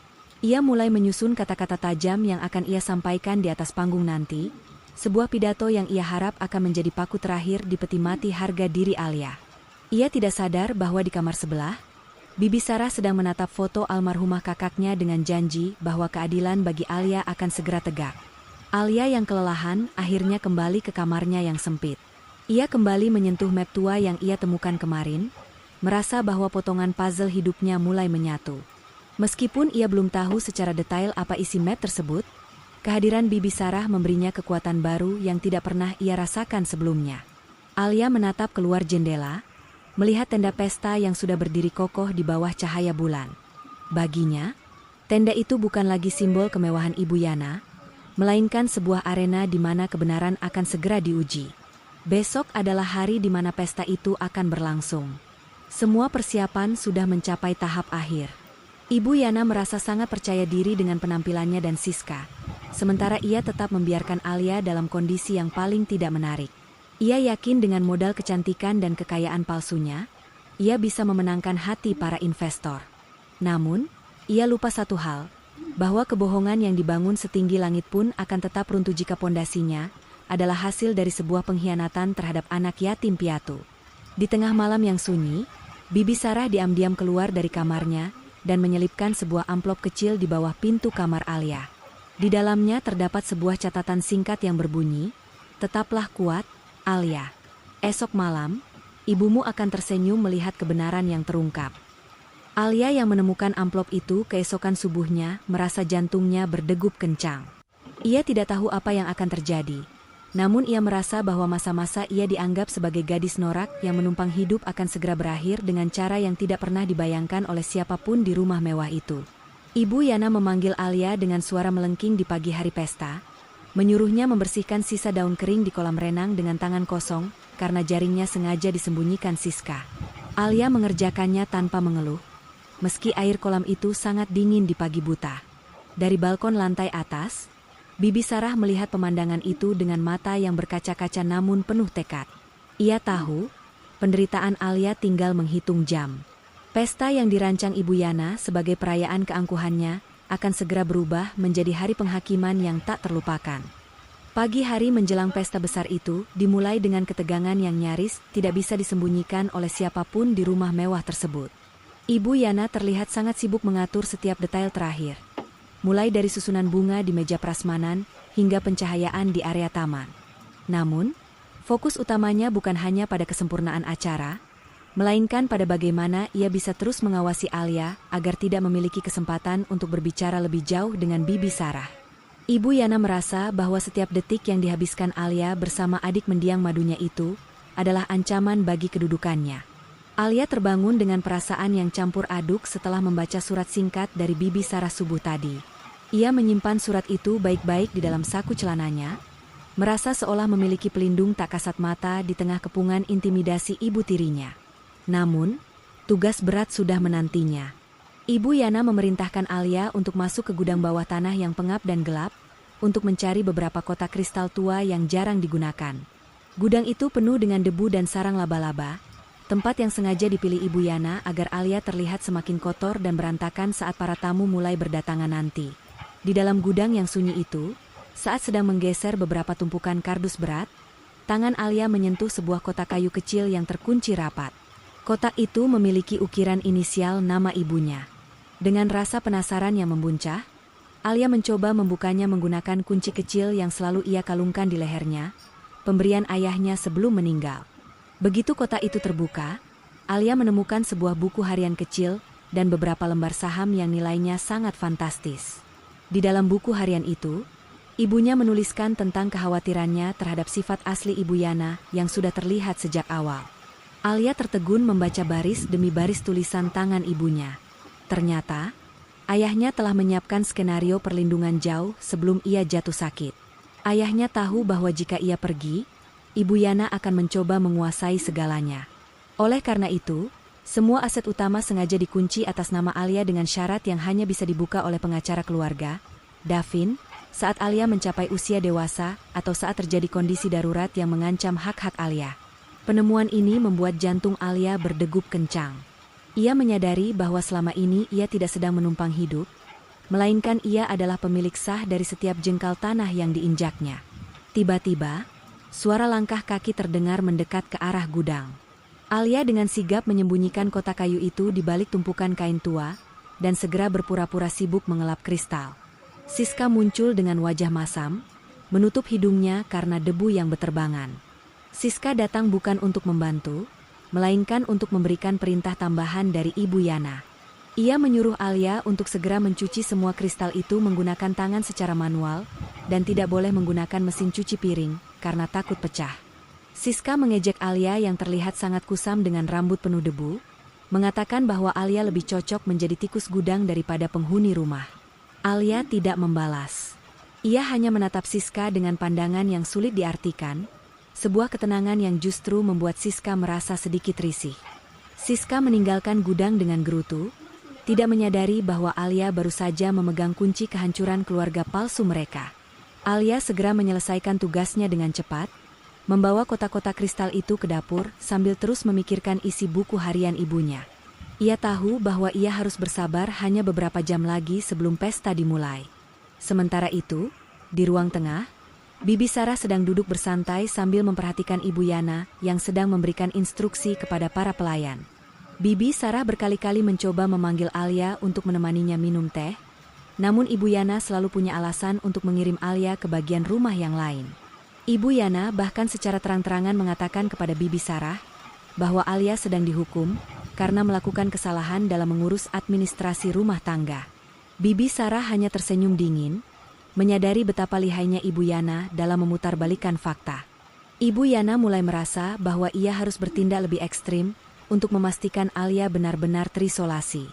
Ia mulai menyusun kata-kata tajam yang akan ia sampaikan di atas panggung nanti, sebuah pidato yang ia harap akan menjadi paku terakhir di peti mati harga diri Alia. Ia tidak sadar bahwa di kamar sebelah, Bibi Sarah sedang menatap foto almarhumah kakaknya dengan janji bahwa keadilan bagi Alia akan segera tegak. Alia yang kelelahan akhirnya kembali ke kamarnya yang sempit. Ia kembali menyentuh map tua yang ia temukan kemarin, merasa bahwa potongan puzzle hidupnya mulai menyatu. Meskipun ia belum tahu secara detail apa isi map tersebut, kehadiran Bibi Sarah memberinya kekuatan baru yang tidak pernah ia rasakan sebelumnya. Alia menatap keluar jendela, melihat tenda pesta yang sudah berdiri kokoh di bawah cahaya bulan. Baginya, Tenda itu bukan lagi simbol kemewahan Ibu Yana, melainkan sebuah arena di mana kebenaran akan segera diuji. Besok adalah hari di mana pesta itu akan berlangsung. Semua persiapan sudah mencapai tahap akhir. Ibu Yana merasa sangat percaya diri dengan penampilannya dan Siska, sementara ia tetap membiarkan Alia dalam kondisi yang paling tidak menarik. Ia yakin dengan modal kecantikan dan kekayaan palsunya, ia bisa memenangkan hati para investor. Namun, ia lupa satu hal, bahwa kebohongan yang dibangun setinggi langit pun akan tetap runtuh jika pondasinya adalah hasil dari sebuah pengkhianatan terhadap anak yatim piatu. Di tengah malam yang sunyi, Bibi Sarah diam-diam keluar dari kamarnya dan menyelipkan sebuah amplop kecil di bawah pintu kamar Alia. Di dalamnya terdapat sebuah catatan singkat yang berbunyi, "Tetaplah kuat, Alia. Esok malam, ibumu akan tersenyum melihat kebenaran yang terungkap." Alia yang menemukan amplop itu keesokan subuhnya merasa jantungnya berdegup kencang. Ia tidak tahu apa yang akan terjadi. Namun ia merasa bahwa masa-masa ia dianggap sebagai gadis norak yang menumpang hidup akan segera berakhir dengan cara yang tidak pernah dibayangkan oleh siapapun di rumah mewah itu. Ibu Yana memanggil Alia dengan suara melengking di pagi hari pesta, menyuruhnya membersihkan sisa daun kering di kolam renang dengan tangan kosong karena jaringnya sengaja disembunyikan Siska. Alia mengerjakannya tanpa mengeluh, meski air kolam itu sangat dingin di pagi buta. Dari balkon lantai atas, Bibi Sarah melihat pemandangan itu dengan mata yang berkaca-kaca namun penuh tekad. Ia tahu, penderitaan Alia tinggal menghitung jam. Pesta yang dirancang Ibu Yana sebagai perayaan keangkuhannya akan segera berubah menjadi hari penghakiman yang tak terlupakan. Pagi hari menjelang pesta besar itu dimulai dengan ketegangan yang nyaris tidak bisa disembunyikan oleh siapapun di rumah mewah tersebut. Ibu Yana terlihat sangat sibuk mengatur setiap detail terakhir, mulai dari susunan bunga di meja prasmanan hingga pencahayaan di area taman. Namun, fokus utamanya bukan hanya pada kesempurnaan acara, melainkan pada bagaimana ia bisa terus mengawasi Alia agar tidak memiliki kesempatan untuk berbicara lebih jauh dengan Bibi Sarah. Ibu Yana merasa bahwa setiap detik yang dihabiskan Alia bersama adik mendiang madunya itu adalah ancaman bagi kedudukannya. Alia terbangun dengan perasaan yang campur aduk setelah membaca surat singkat dari Bibi Sarah subuh tadi. Ia menyimpan surat itu baik-baik di dalam saku celananya, merasa seolah memiliki pelindung tak kasat mata di tengah kepungan intimidasi ibu tirinya. Namun, tugas berat sudah menantinya. Ibu Yana memerintahkan Alia untuk masuk ke gudang bawah tanah yang pengap dan gelap, untuk mencari beberapa kotak kristal tua yang jarang digunakan. Gudang itu penuh dengan debu dan sarang laba-laba, tempat yang sengaja dipilih Ibu Yana agar Alia terlihat semakin kotor dan berantakan saat para tamu mulai berdatangan nanti. Di dalam gudang yang sunyi itu, saat sedang menggeser beberapa tumpukan kardus berat, tangan Alia menyentuh sebuah kotak kayu kecil yang terkunci rapat. Kotak itu memiliki ukiran inisial nama ibunya. Dengan rasa penasaran yang membuncah, Alia mencoba membukanya menggunakan kunci kecil yang selalu ia kalungkan di lehernya, pemberian ayahnya sebelum meninggal. Begitu kotak itu terbuka, Alia menemukan sebuah buku harian kecil dan beberapa lembar saham yang nilainya sangat fantastis. Di dalam buku harian itu, ibunya menuliskan tentang kekhawatirannya terhadap sifat asli Ibu Yana yang sudah terlihat sejak awal. Alia tertegun membaca baris demi baris tulisan tangan ibunya. Ternyata, ayahnya telah menyiapkan skenario perlindungan jauh sebelum ia jatuh sakit. Ayahnya tahu bahwa jika ia pergi, Ibu Yana akan mencoba menguasai segalanya. Oleh karena itu, semua aset utama sengaja dikunci atas nama Alia dengan syarat yang hanya bisa dibuka oleh pengacara keluarga, Davin, saat Alia mencapai usia dewasa atau saat terjadi kondisi darurat yang mengancam hak-hak Alia. Penemuan ini membuat jantung Alia berdegup kencang. Ia menyadari bahwa selama ini ia tidak sedang menumpang hidup, melainkan ia adalah pemilik sah dari setiap jengkal tanah yang diinjaknya. Tiba-tiba, suara langkah kaki terdengar mendekat ke arah gudang. Alia dengan sigap menyembunyikan kotak kayu itu di balik tumpukan kain tua, dan segera berpura-pura sibuk mengelap kristal. Siska muncul dengan wajah masam, menutup hidungnya karena debu yang beterbangan. Siska datang bukan untuk membantu, melainkan untuk memberikan perintah tambahan dari Ibu Yana. Ia menyuruh Alia untuk segera mencuci semua kristal itu menggunakan tangan secara manual, dan tidak boleh menggunakan mesin cuci piring, karena takut pecah. Siska mengejek Alia yang terlihat sangat kusam dengan rambut penuh debu, mengatakan bahwa Alia lebih cocok menjadi tikus gudang daripada penghuni rumah. Alia tidak membalas. Ia hanya menatap Siska dengan pandangan yang sulit diartikan, sebuah ketenangan yang justru membuat Siska merasa sedikit risih. Siska meninggalkan gudang dengan gerutu, tidak menyadari bahwa Alia baru saja memegang kunci kehancuran keluarga palsu mereka. Alia segera menyelesaikan tugasnya dengan cepat, membawa kotak-kotak kristal itu ke dapur sambil terus memikirkan isi buku harian ibunya. Ia tahu bahwa ia harus bersabar hanya beberapa jam lagi sebelum pesta dimulai. Sementara itu, di ruang tengah, Bibi Sarah sedang duduk bersantai sambil memperhatikan Ibu Yana yang sedang memberikan instruksi kepada para pelayan. Bibi Sarah berkali-kali mencoba memanggil Alia untuk menemaninya minum teh, namun Ibu Yana selalu punya alasan untuk mengirim Alia ke bagian rumah yang lain. Ibu Yana bahkan secara terang-terangan mengatakan kepada Bibi Sarah bahwa Alia sedang dihukum karena melakukan kesalahan dalam mengurus administrasi rumah tangga. Bibi Sarah hanya tersenyum dingin, menyadari betapa lihainya Ibu Yana dalam memutarbalikkan fakta. Ibu Yana mulai merasa bahwa ia harus bertindak lebih ekstrim untuk memastikan Alia benar-benar terisolasi.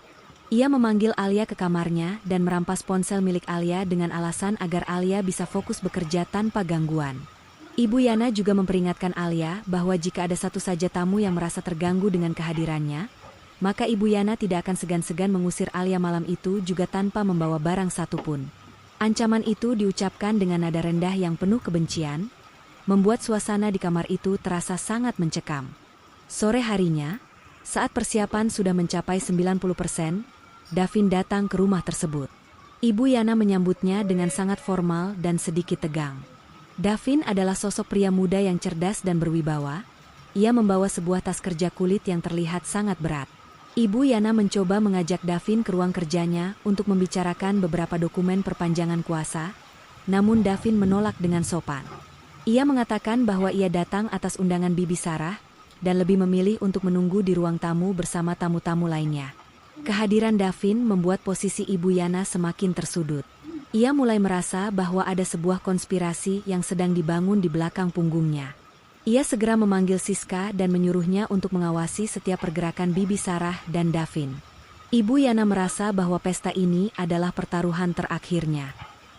Ia memanggil Alia ke kamarnya dan merampas ponsel milik Alia dengan alasan agar Alia bisa fokus bekerja tanpa gangguan. Ibu Yana juga memperingatkan Alia bahwa jika ada satu saja tamu yang merasa terganggu dengan kehadirannya, maka Ibu Yana tidak akan segan-segan mengusir Alia malam itu juga tanpa membawa barang satupun. Ancaman itu diucapkan dengan nada rendah yang penuh kebencian, membuat suasana di kamar itu terasa sangat mencekam. Sore harinya, saat persiapan sudah mencapai 90%, Davin datang ke rumah tersebut. Ibu Yana menyambutnya dengan sangat formal dan sedikit tegang. Davin adalah sosok pria muda yang cerdas dan berwibawa. Ia membawa sebuah tas kerja kulit yang terlihat sangat berat. Ibu Yana mencoba mengajak Davin ke ruang kerjanya untuk membicarakan beberapa dokumen perpanjangan kuasa, namun Davin menolak dengan sopan. Ia mengatakan bahwa ia datang atas undangan Bibi Sarah dan lebih memilih untuk menunggu di ruang tamu bersama tamu-tamu lainnya. Kehadiran Davin membuat posisi Ibu Yana semakin tersudut. Ia mulai merasa bahwa ada sebuah konspirasi yang sedang dibangun di belakang punggungnya. Ia segera memanggil Siska dan menyuruhnya untuk mengawasi setiap pergerakan Bibi Sarah dan Davin. Ibu Yana merasa bahwa pesta ini adalah pertaruhan terakhirnya.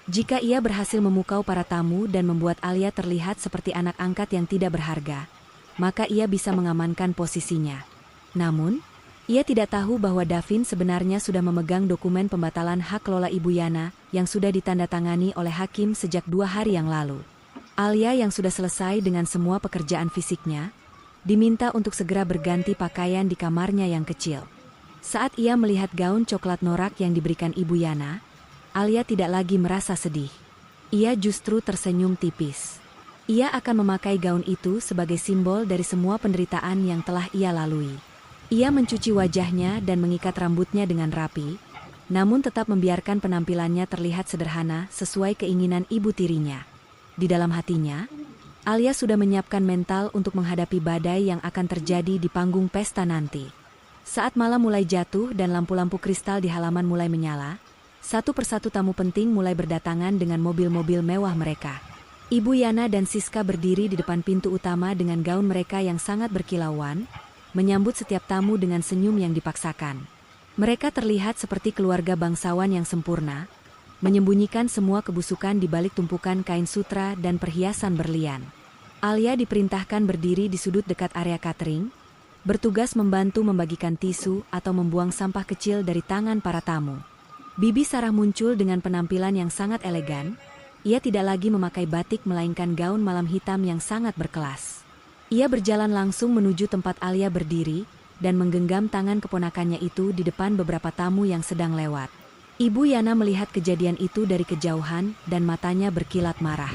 Jika ia berhasil memukau para tamu dan membuat Alia terlihat seperti anak angkat yang tidak berharga, maka ia bisa mengamankan posisinya. Namun, ia tidak tahu bahwa Davin sebenarnya sudah memegang dokumen pembatalan hak kelola Ibu Yana yang sudah ditandatangani oleh hakim sejak 2 hari yang lalu. Alia yang sudah selesai dengan semua pekerjaan fisiknya, diminta untuk segera berganti pakaian di kamarnya yang kecil. Saat ia melihat gaun coklat norak yang diberikan Ibu Yana, Alia tidak lagi merasa sedih. Ia justru tersenyum tipis. Ia akan memakai gaun itu sebagai simbol dari semua penderitaan yang telah ia lalui. Ia mencuci wajahnya dan mengikat rambutnya dengan rapi, namun tetap membiarkan penampilannya terlihat sederhana sesuai keinginan ibu tirinya. Di dalam hatinya, Alia sudah menyiapkan mental untuk menghadapi badai yang akan terjadi di panggung pesta nanti. Saat malam mulai jatuh dan lampu-lampu kristal di halaman mulai menyala, satu persatu tamu penting mulai berdatangan dengan mobil-mobil mewah mereka. Ibu Yana dan Siska berdiri di depan pintu utama dengan gaun mereka yang sangat berkilauan, menyambut setiap tamu dengan senyum yang dipaksakan. Mereka terlihat seperti keluarga bangsawan yang sempurna, menyembunyikan semua kebusukan di balik tumpukan kain sutra dan perhiasan berlian. Alia diperintahkan berdiri di sudut dekat area catering, bertugas membantu membagikan tisu atau membuang sampah kecil dari tangan para tamu. Bibi Sarah muncul dengan penampilan yang sangat elegan. Ia tidak lagi memakai batik melainkan gaun malam hitam yang sangat berkelas. Ia berjalan langsung menuju tempat Alia berdiri dan menggenggam tangan keponakannya itu di depan beberapa tamu yang sedang lewat. Ibu Yana melihat kejadian itu dari kejauhan dan matanya berkilat marah.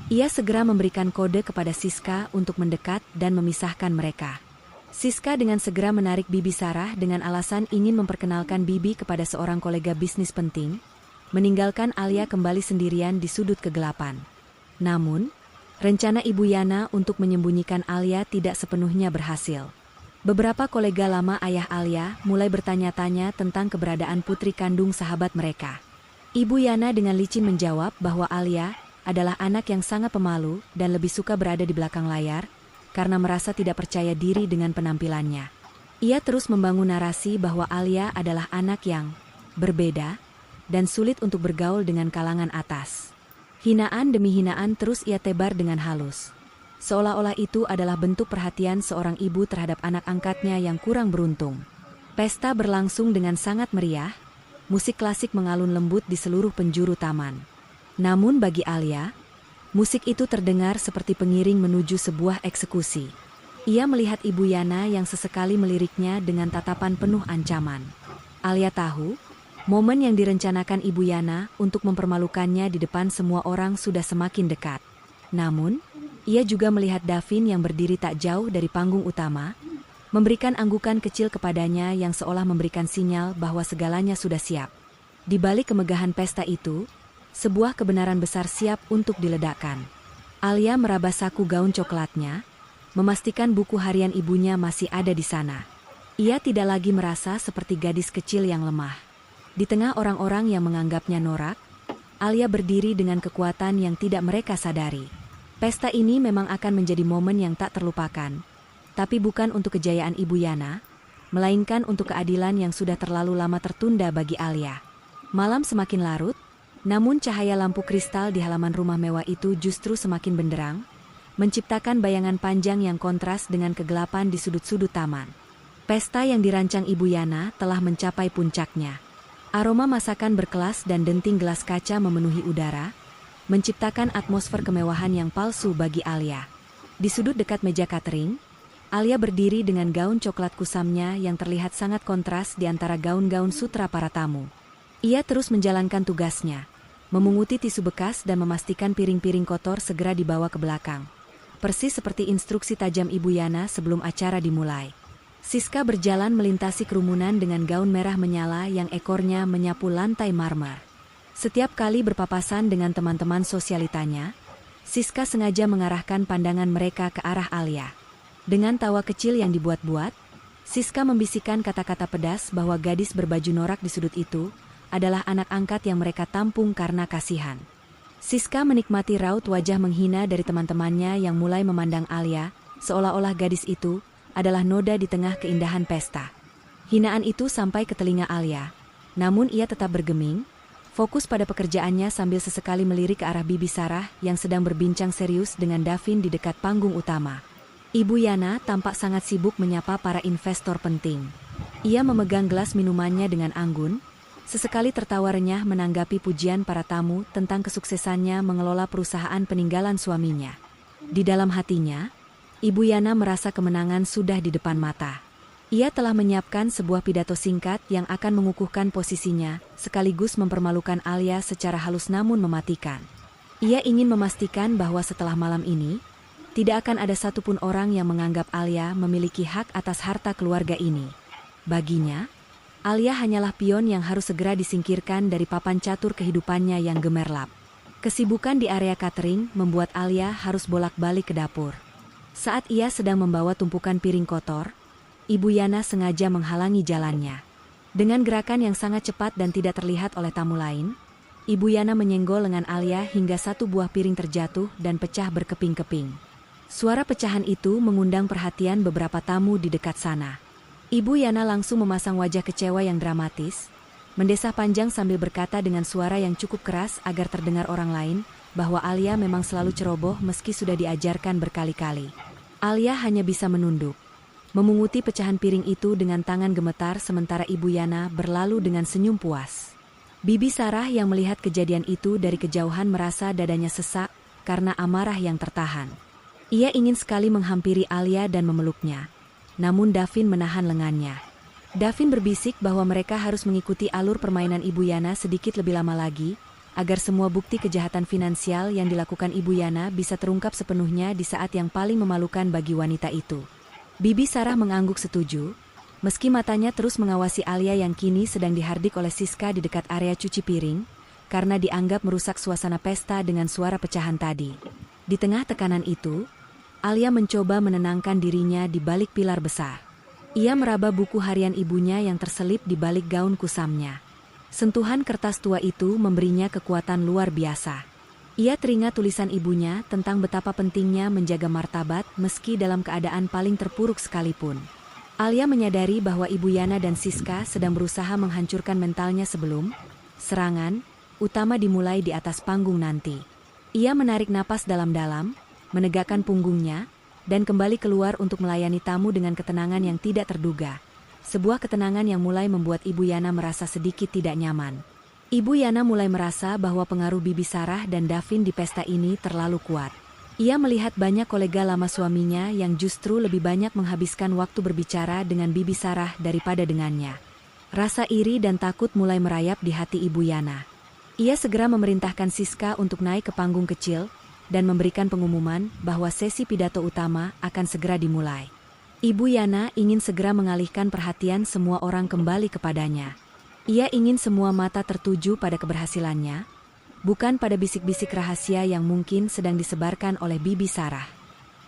Ia segera memberikan kode kepada Siska untuk mendekat dan memisahkan mereka. Siska dengan segera menarik Bibi Sarah dengan alasan ingin memperkenalkan Bibi kepada seorang kolega bisnis penting, meninggalkan Alia kembali sendirian di sudut kegelapan. Namun, rencana Ibu Yana untuk menyembunyikan Alia tidak sepenuhnya berhasil. Beberapa kolega lama ayah Alia mulai bertanya-tanya tentang keberadaan putri kandung sahabat mereka. Ibu Yana dengan licin menjawab bahwa Alia adalah anak yang sangat pemalu dan lebih suka berada di belakang layar karena merasa tidak percaya diri dengan penampilannya. Ia terus membangun narasi bahwa Alia adalah anak yang berbeda, dan sulit untuk bergaul dengan kalangan atas. Hinaan demi hinaan terus ia tebar dengan halus. Seolah-olah itu adalah bentuk perhatian seorang ibu terhadap anak angkatnya yang kurang beruntung. Pesta berlangsung dengan sangat meriah, musik klasik mengalun lembut di seluruh penjuru taman. Namun bagi Alia, musik itu terdengar seperti pengiring menuju sebuah eksekusi. Ia melihat Ibu Yana yang sesekali meliriknya dengan tatapan penuh ancaman. Alia tahu, momen yang direncanakan Ibu Yana untuk mempermalukannya di depan semua orang sudah semakin dekat. Namun, ia juga melihat Davin yang berdiri tak jauh dari panggung utama, memberikan anggukan kecil kepadanya yang seolah memberikan sinyal bahwa segalanya sudah siap. Di balik kemegahan pesta itu, sebuah kebenaran besar siap untuk diledakkan. Alia meraba saku gaun coklatnya, memastikan buku harian ibunya masih ada di sana. Ia tidak lagi merasa seperti gadis kecil yang lemah. Di tengah orang-orang yang menganggapnya norak, Alia berdiri dengan kekuatan yang tidak mereka sadari. Pesta ini memang akan menjadi momen yang tak terlupakan. Tapi bukan untuk kejayaan Ibu Yana, melainkan untuk keadilan yang sudah terlalu lama tertunda bagi Alia. Malam semakin larut, namun cahaya lampu kristal di halaman rumah mewah itu justru semakin benderang, menciptakan bayangan panjang yang kontras dengan kegelapan di sudut-sudut taman. Pesta yang dirancang Ibu Yana telah mencapai puncaknya. Aroma masakan berkelas dan denting gelas kaca memenuhi udara, menciptakan atmosfer kemewahan yang palsu bagi Alia. Di sudut dekat meja catering, Alia berdiri dengan gaun coklat kusamnya yang terlihat sangat kontras di antara gaun-gaun sutra para tamu. Ia terus menjalankan tugasnya, memunguti tisu bekas dan memastikan piring-piring kotor segera dibawa ke belakang. Persis seperti instruksi tajam Ibu Yana sebelum acara dimulai. Siska berjalan melintasi kerumunan dengan gaun merah menyala yang ekornya menyapu lantai marmer. Setiap kali berpapasan dengan teman-teman sosialitanya, Siska sengaja mengarahkan pandangan mereka ke arah Alia. Dengan tawa kecil yang dibuat-buat, Siska membisikkan kata-kata pedas bahwa gadis berbaju norak di sudut itu adalah anak angkat yang mereka tampung karena kasihan. Siska menikmati raut wajah menghina dari teman-temannya yang mulai memandang Alia, seolah-olah gadis itu adalah noda di tengah keindahan pesta. Hinaan itu sampai ke telinga Alia, namun ia tetap bergeming, fokus pada pekerjaannya sambil sesekali melirik ke arah Bibi Sarah yang sedang berbincang serius dengan Davin di dekat panggung utama. Ibu Yana tampak sangat sibuk menyapa para investor penting. Ia memegang gelas minumannya dengan anggun, sesekali tertawa renyah menanggapi pujian para tamu tentang kesuksesannya mengelola perusahaan peninggalan suaminya. Di dalam hatinya, Ibu Yana merasa kemenangan sudah di depan mata. Ia telah menyiapkan sebuah pidato singkat yang akan mengukuhkan posisinya, sekaligus mempermalukan Alia secara halus namun mematikan. Ia ingin memastikan bahwa setelah malam ini, tidak akan ada satupun orang yang menganggap Alia memiliki hak atas harta keluarga ini. Baginya, Alia hanyalah pion yang harus segera disingkirkan dari papan catur kehidupannya yang gemerlap. Kesibukan di area catering membuat Alia harus bolak-balik ke dapur. Saat ia sedang membawa tumpukan piring kotor, Ibu Yana sengaja menghalangi jalannya. Dengan gerakan yang sangat cepat dan tidak terlihat oleh tamu lain, Ibu Yana menyenggol lengan Alia hingga satu buah piring terjatuh dan pecah berkeping-keping. Suara pecahan itu mengundang perhatian beberapa tamu di dekat sana. Ibu Yana langsung memasang wajah kecewa yang dramatis, mendesah panjang sambil berkata dengan suara yang cukup keras agar terdengar orang lain, bahwa Alia memang selalu ceroboh meski sudah diajarkan berkali-kali. Alia hanya bisa menunduk, memunguti pecahan piring itu dengan tangan gemetar sementara Ibu Yana berlalu dengan senyum puas. Bibi Sarah yang melihat kejadian itu dari kejauhan merasa dadanya sesak karena amarah yang tertahan. Ia ingin sekali menghampiri Alia dan memeluknya, namun Davin menahan lengannya. Davin berbisik bahwa mereka harus mengikuti alur permainan Ibu Yana sedikit lebih lama lagi, agar semua bukti kejahatan finansial yang dilakukan Ibu Yana bisa terungkap sepenuhnya di saat yang paling memalukan bagi wanita itu. Bibi Sarah mengangguk setuju, meski matanya terus mengawasi Alia yang kini sedang dihardik oleh Siska di dekat area cuci piring, karena dianggap merusak suasana pesta dengan suara pecahan tadi. Di tengah tekanan itu, Alia mencoba menenangkan dirinya di balik pilar besar. Ia meraba buku harian ibunya yang terselip di balik gaun kusamnya. Sentuhan kertas tua itu memberinya kekuatan luar biasa. Ia teringat tulisan ibunya tentang betapa pentingnya menjaga martabat meski dalam keadaan paling terpuruk sekalipun. Alia menyadari bahwa Ibu Yana dan Siska sedang berusaha menghancurkan mentalnya sebelum Serangan utama dimulai di atas panggung nanti. Ia menarik napas dalam-dalam, menegakkan punggungnya, dan kembali keluar untuk melayani tamu dengan ketenangan yang tidak terduga. Sebuah ketenangan yang mulai membuat Ibu Yana merasa sedikit tidak nyaman. Ibu Yana mulai merasa bahwa pengaruh Bibi Sarah dan Davin di pesta ini terlalu kuat. Ia melihat banyak kolega lama suaminya yang justru lebih banyak menghabiskan waktu berbicara dengan Bibi Sarah daripada dengannya. Rasa iri dan takut mulai merayap di hati Ibu Yana. Ia segera memerintahkan Siska untuk naik ke panggung kecil dan memberikan pengumuman bahwa sesi pidato utama akan segera dimulai. Ibu Yana ingin segera mengalihkan perhatian semua orang kembali kepadanya. Ia ingin semua mata tertuju pada keberhasilannya, bukan pada bisik-bisik rahasia yang mungkin sedang disebarkan oleh Bibi Sarah.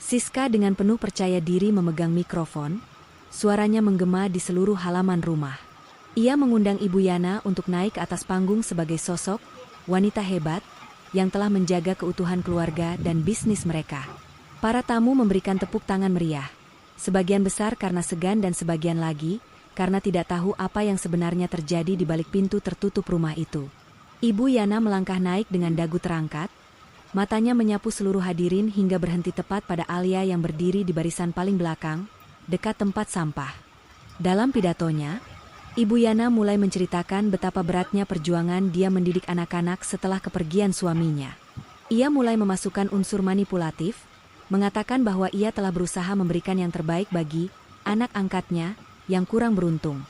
Siska dengan penuh percaya diri memegang mikrofon, suaranya menggema di seluruh halaman rumah. Ia mengundang Ibu Yana untuk naik ke atas panggung sebagai sosok wanita hebat yang telah menjaga keutuhan keluarga dan bisnis mereka. Para tamu memberikan tepuk tangan meriah, sebagian besar karena segan dan sebagian lagi karena tidak tahu apa yang sebenarnya terjadi di balik pintu tertutup rumah itu. Ibu Yana melangkah naik dengan dagu terangkat, matanya menyapu seluruh hadirin hingga berhenti tepat pada Alia yang berdiri di barisan paling belakang, dekat tempat sampah. Dalam pidatonya, Ibu Yana mulai menceritakan betapa beratnya perjuangan dia mendidik anak-anak setelah kepergian suaminya. Ia mulai memasukkan unsur manipulatif, mengatakan bahwa ia telah berusaha memberikan yang terbaik bagi anak angkatnya yang kurang beruntung.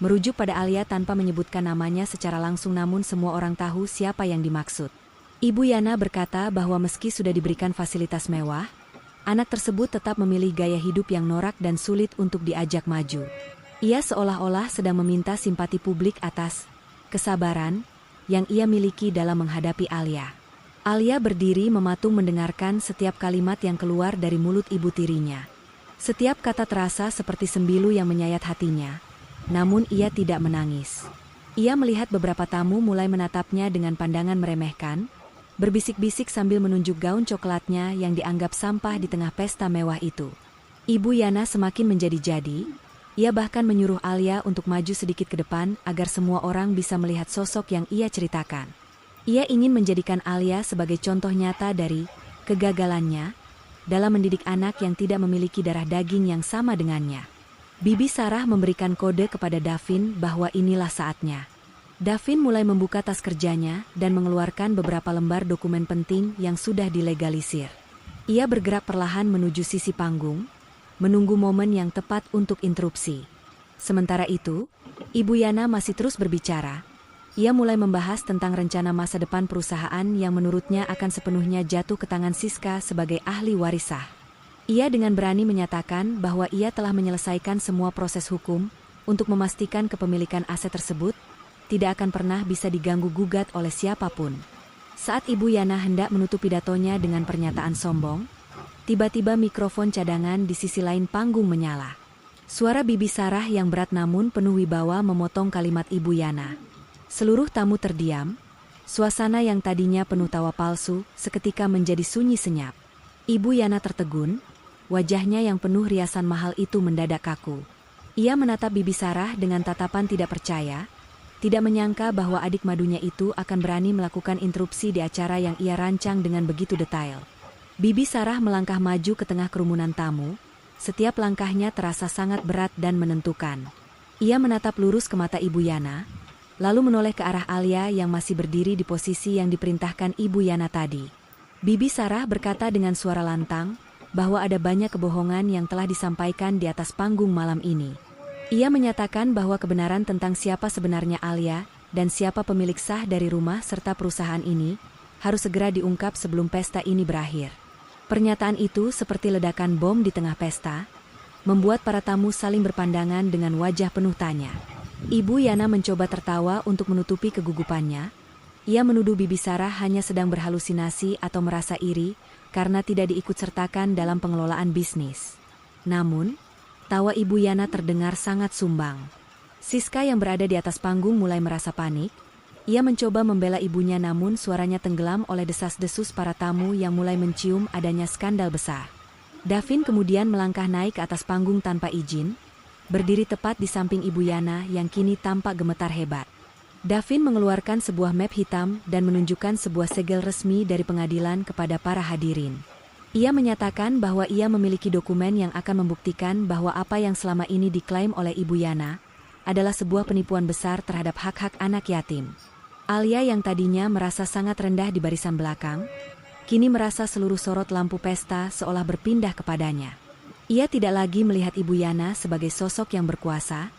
Merujuk pada Alia tanpa menyebutkan namanya secara langsung, namun semua orang tahu siapa yang dimaksud. Ibu Yana berkata bahwa meski sudah diberikan fasilitas mewah, anak tersebut tetap memilih gaya hidup yang norak dan sulit untuk diajak maju. Ia seolah-olah sedang meminta simpati publik atas kesabaran yang ia miliki dalam menghadapi Alia. Alia berdiri mematung mendengarkan setiap kalimat yang keluar dari mulut ibu tirinya. Setiap kata terasa seperti sembilu yang menyayat hatinya. Namun ia tidak menangis. Ia melihat beberapa tamu mulai menatapnya dengan pandangan meremehkan, berbisik-bisik sambil menunjuk gaun coklatnya yang dianggap sampah di tengah pesta mewah itu. Ibu Yana semakin menjadi-jadi, ia bahkan menyuruh Alia untuk maju sedikit ke depan agar semua orang bisa melihat sosok yang ia ceritakan. Ia ingin menjadikan Alia sebagai contoh nyata dari kegagalannya dalam mendidik anak yang tidak memiliki darah daging yang sama dengannya. Bibi Sarah memberikan kode kepada Davin bahwa inilah saatnya. Davin mulai membuka tas kerjanya dan mengeluarkan beberapa lembar dokumen penting yang sudah dilegalisir. Ia bergerak perlahan menuju sisi panggung, menunggu momen yang tepat untuk interupsi. Sementara itu, Ibu Yana masih terus berbicara. Ia mulai membahas tentang rencana masa depan perusahaan yang menurutnya akan sepenuhnya jatuh ke tangan Siska sebagai ahli warisah. Ia dengan berani menyatakan bahwa ia telah menyelesaikan semua proses hukum untuk memastikan kepemilikan aset tersebut tidak akan pernah bisa diganggu-gugat oleh siapapun. Saat Ibu Yana hendak menutup pidatonya dengan pernyataan sombong, tiba-tiba mikrofon cadangan di sisi lain panggung menyala. Suara Bibi Sarah yang berat namun penuh wibawa memotong kalimat Ibu Yana. Seluruh tamu terdiam, suasana yang tadinya penuh tawa palsu seketika menjadi sunyi senyap. Ibu Yana tertegun, wajahnya yang penuh riasan mahal itu mendadak kaku. Ia menatap Bibi Sarah dengan tatapan tidak percaya, tidak menyangka bahwa adik madunya itu akan berani melakukan interupsi di acara yang ia rancang dengan begitu detail. Bibi Sarah melangkah maju ke tengah kerumunan tamu, setiap langkahnya terasa sangat berat dan menentukan. Ia menatap lurus ke mata Ibu Yana, lalu menoleh ke arah Alia yang masih berdiri di posisi yang diperintahkan Ibu Yana tadi. Bibi Sarah berkata dengan suara lantang bahwa ada banyak kebohongan yang telah disampaikan di atas panggung malam ini. Ia menyatakan bahwa kebenaran tentang siapa sebenarnya Alia dan siapa pemilik sah dari rumah serta perusahaan ini harus segera diungkap sebelum pesta ini berakhir. Pernyataan itu seperti ledakan bom di tengah pesta, membuat para tamu saling berpandangan dengan wajah penuh tanya. Ibu Yana mencoba tertawa untuk menutupi kegugupannya. Ia menuduh Bibi Sarah hanya sedang berhalusinasi atau merasa iri karena tidak diikutsertakan dalam pengelolaan bisnis. Namun, tawa Ibu Yana terdengar sangat sumbang. Siska yang berada di atas panggung mulai merasa panik. Ia mencoba membela ibunya namun suaranya tenggelam oleh desas-desus para tamu yang mulai mencium adanya skandal besar. Davin kemudian melangkah naik ke atas panggung tanpa izin, berdiri tepat di samping Ibu Yana yang kini tampak gemetar hebat. Davin mengeluarkan sebuah map hitam dan menunjukkan sebuah segel resmi dari pengadilan kepada para hadirin. Ia menyatakan bahwa ia memiliki dokumen yang akan membuktikan bahwa apa yang selama ini diklaim oleh Ibu Yana adalah sebuah penipuan besar terhadap hak-hak anak yatim. Alia yang tadinya merasa sangat rendah di barisan belakang, kini merasa seluruh sorot lampu pesta seolah berpindah kepadanya. Ia tidak lagi melihat Ibu Yana sebagai sosok yang berkuasa,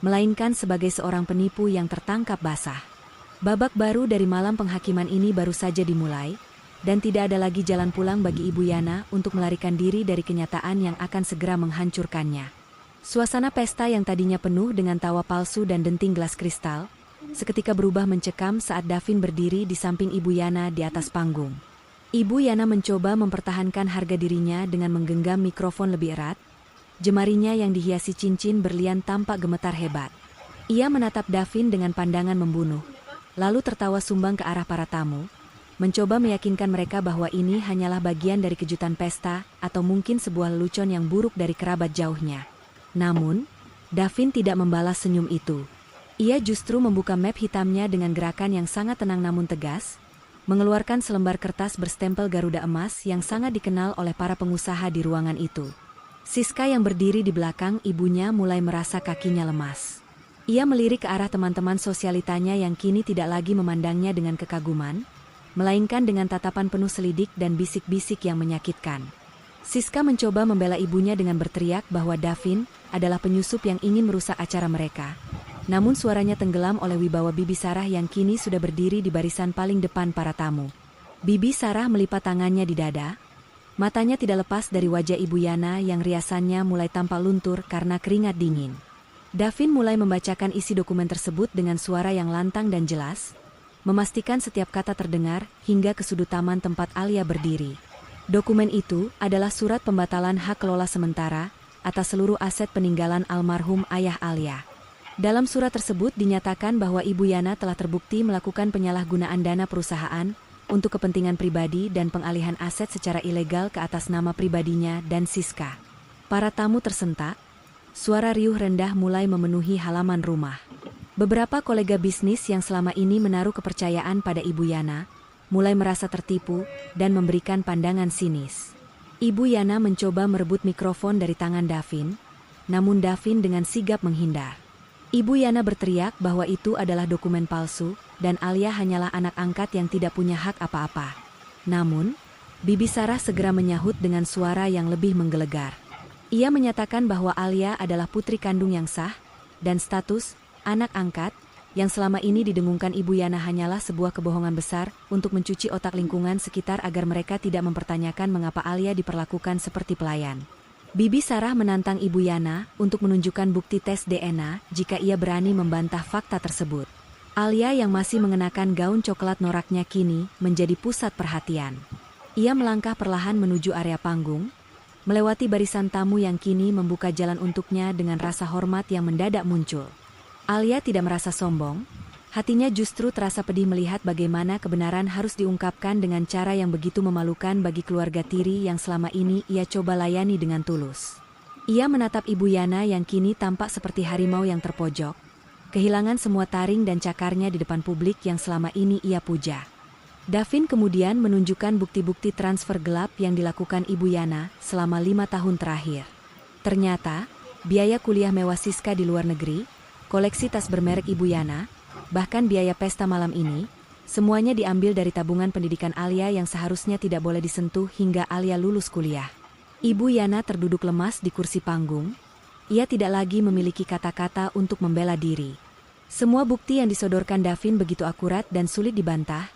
melainkan sebagai seorang penipu yang tertangkap basah. Babak baru dari malam penghakiman ini baru saja dimulai, dan tidak ada lagi jalan pulang bagi Ibu Yana untuk melarikan diri dari kenyataan yang akan segera menghancurkannya. Suasana pesta yang tadinya penuh dengan tawa palsu dan denting gelas kristal, seketika berubah mencekam saat Davin berdiri di samping Ibu Yana di atas panggung. Ibu Yana mencoba mempertahankan harga dirinya dengan menggenggam mikrofon lebih erat. Jemarinya yang dihiasi cincin berlian tampak gemetar hebat. Ia menatap Davin dengan pandangan membunuh, lalu tertawa sumbang ke arah para tamu, mencoba meyakinkan mereka bahwa ini hanyalah bagian dari kejutan pesta atau mungkin sebuah lelucon yang buruk dari kerabat jauhnya. Namun, Davin tidak membalas senyum itu. Ia justru membuka map hitamnya dengan gerakan yang sangat tenang namun tegas, mengeluarkan selembar kertas berstempel Garuda Emas yang sangat dikenal oleh para pengusaha di ruangan itu. Siska yang berdiri di belakang ibunya mulai merasa kakinya lemas. Ia melirik ke arah teman-teman sosialitanya yang kini tidak lagi memandangnya dengan kekaguman, melainkan dengan tatapan penuh selidik dan bisik-bisik yang menyakitkan. Siska mencoba membela ibunya dengan berteriak bahwa Davin adalah penyusup yang ingin merusak acara mereka. Namun suaranya tenggelam oleh wibawa Bibi Sarah yang kini sudah berdiri di barisan paling depan para tamu. Bibi Sarah melipat tangannya di dada. Matanya tidak lepas dari wajah Ibu Yana yang riasannya mulai tampak luntur karena keringat dingin. Davin mulai membacakan isi dokumen tersebut dengan suara yang lantang dan jelas, memastikan setiap kata terdengar hingga ke sudut taman tempat Alia berdiri. Dokumen itu adalah surat pembatalan hak kelola sementara atas seluruh aset peninggalan almarhum ayah Alia. Dalam surat tersebut dinyatakan bahwa Ibu Yana telah terbukti melakukan penyalahgunaan dana perusahaan untuk kepentingan pribadi dan pengalihan aset secara ilegal ke atas nama pribadinya dan Siska. Para tamu tersentak, suara riuh rendah mulai memenuhi halaman rumah. Beberapa kolega bisnis yang selama ini menaruh kepercayaan pada Ibu Yana, mulai merasa tertipu dan memberikan pandangan sinis. Ibu Yana mencoba merebut mikrofon dari tangan Davin, namun Davin dengan sigap menghindar. Ibu Yana berteriak bahwa itu adalah dokumen palsu, dan Alia hanyalah anak angkat yang tidak punya hak apa-apa. Namun, Bibi Sarah segera menyahut dengan suara yang lebih menggelegar. Ia menyatakan bahwa Alia adalah putri kandung yang sah, dan status anak angkat yang selama ini didengungkan Ibu Yana hanyalah sebuah kebohongan besar untuk mencuci otak lingkungan sekitar agar mereka tidak mempertanyakan mengapa Alia diperlakukan seperti pelayan. Bibi Sarah menantang Ibu Yana untuk menunjukkan bukti tes DNA jika ia berani membantah fakta tersebut. Alia yang masih mengenakan gaun coklat noraknya kini menjadi pusat perhatian. Ia melangkah perlahan menuju area panggung, melewati barisan tamu yang kini membuka jalan untuknya dengan rasa hormat yang mendadak muncul. Alia tidak merasa sombong, hatinya justru terasa pedih melihat bagaimana kebenaran harus diungkapkan dengan cara yang begitu memalukan bagi keluarga tiri yang selama ini ia coba layani dengan tulus. Ia menatap Ibu Yana yang kini tampak seperti harimau yang terpojok, kehilangan semua taring dan cakarnya di depan publik yang selama ini ia puja. Davin kemudian menunjukkan bukti-bukti transfer gelap yang dilakukan Ibu Yana selama 5 tahun terakhir. Ternyata, biaya kuliah mewah Siska di luar negeri, koleksi tas bermerek Ibu Yana, bahkan biaya pesta malam ini, semuanya diambil dari tabungan pendidikan Alia yang seharusnya tidak boleh disentuh hingga Alia lulus kuliah. Ibu Yana terduduk lemas di kursi panggung. Ia tidak lagi memiliki kata-kata untuk membela diri. Semua bukti yang disodorkan Davin begitu akurat dan sulit dibantah,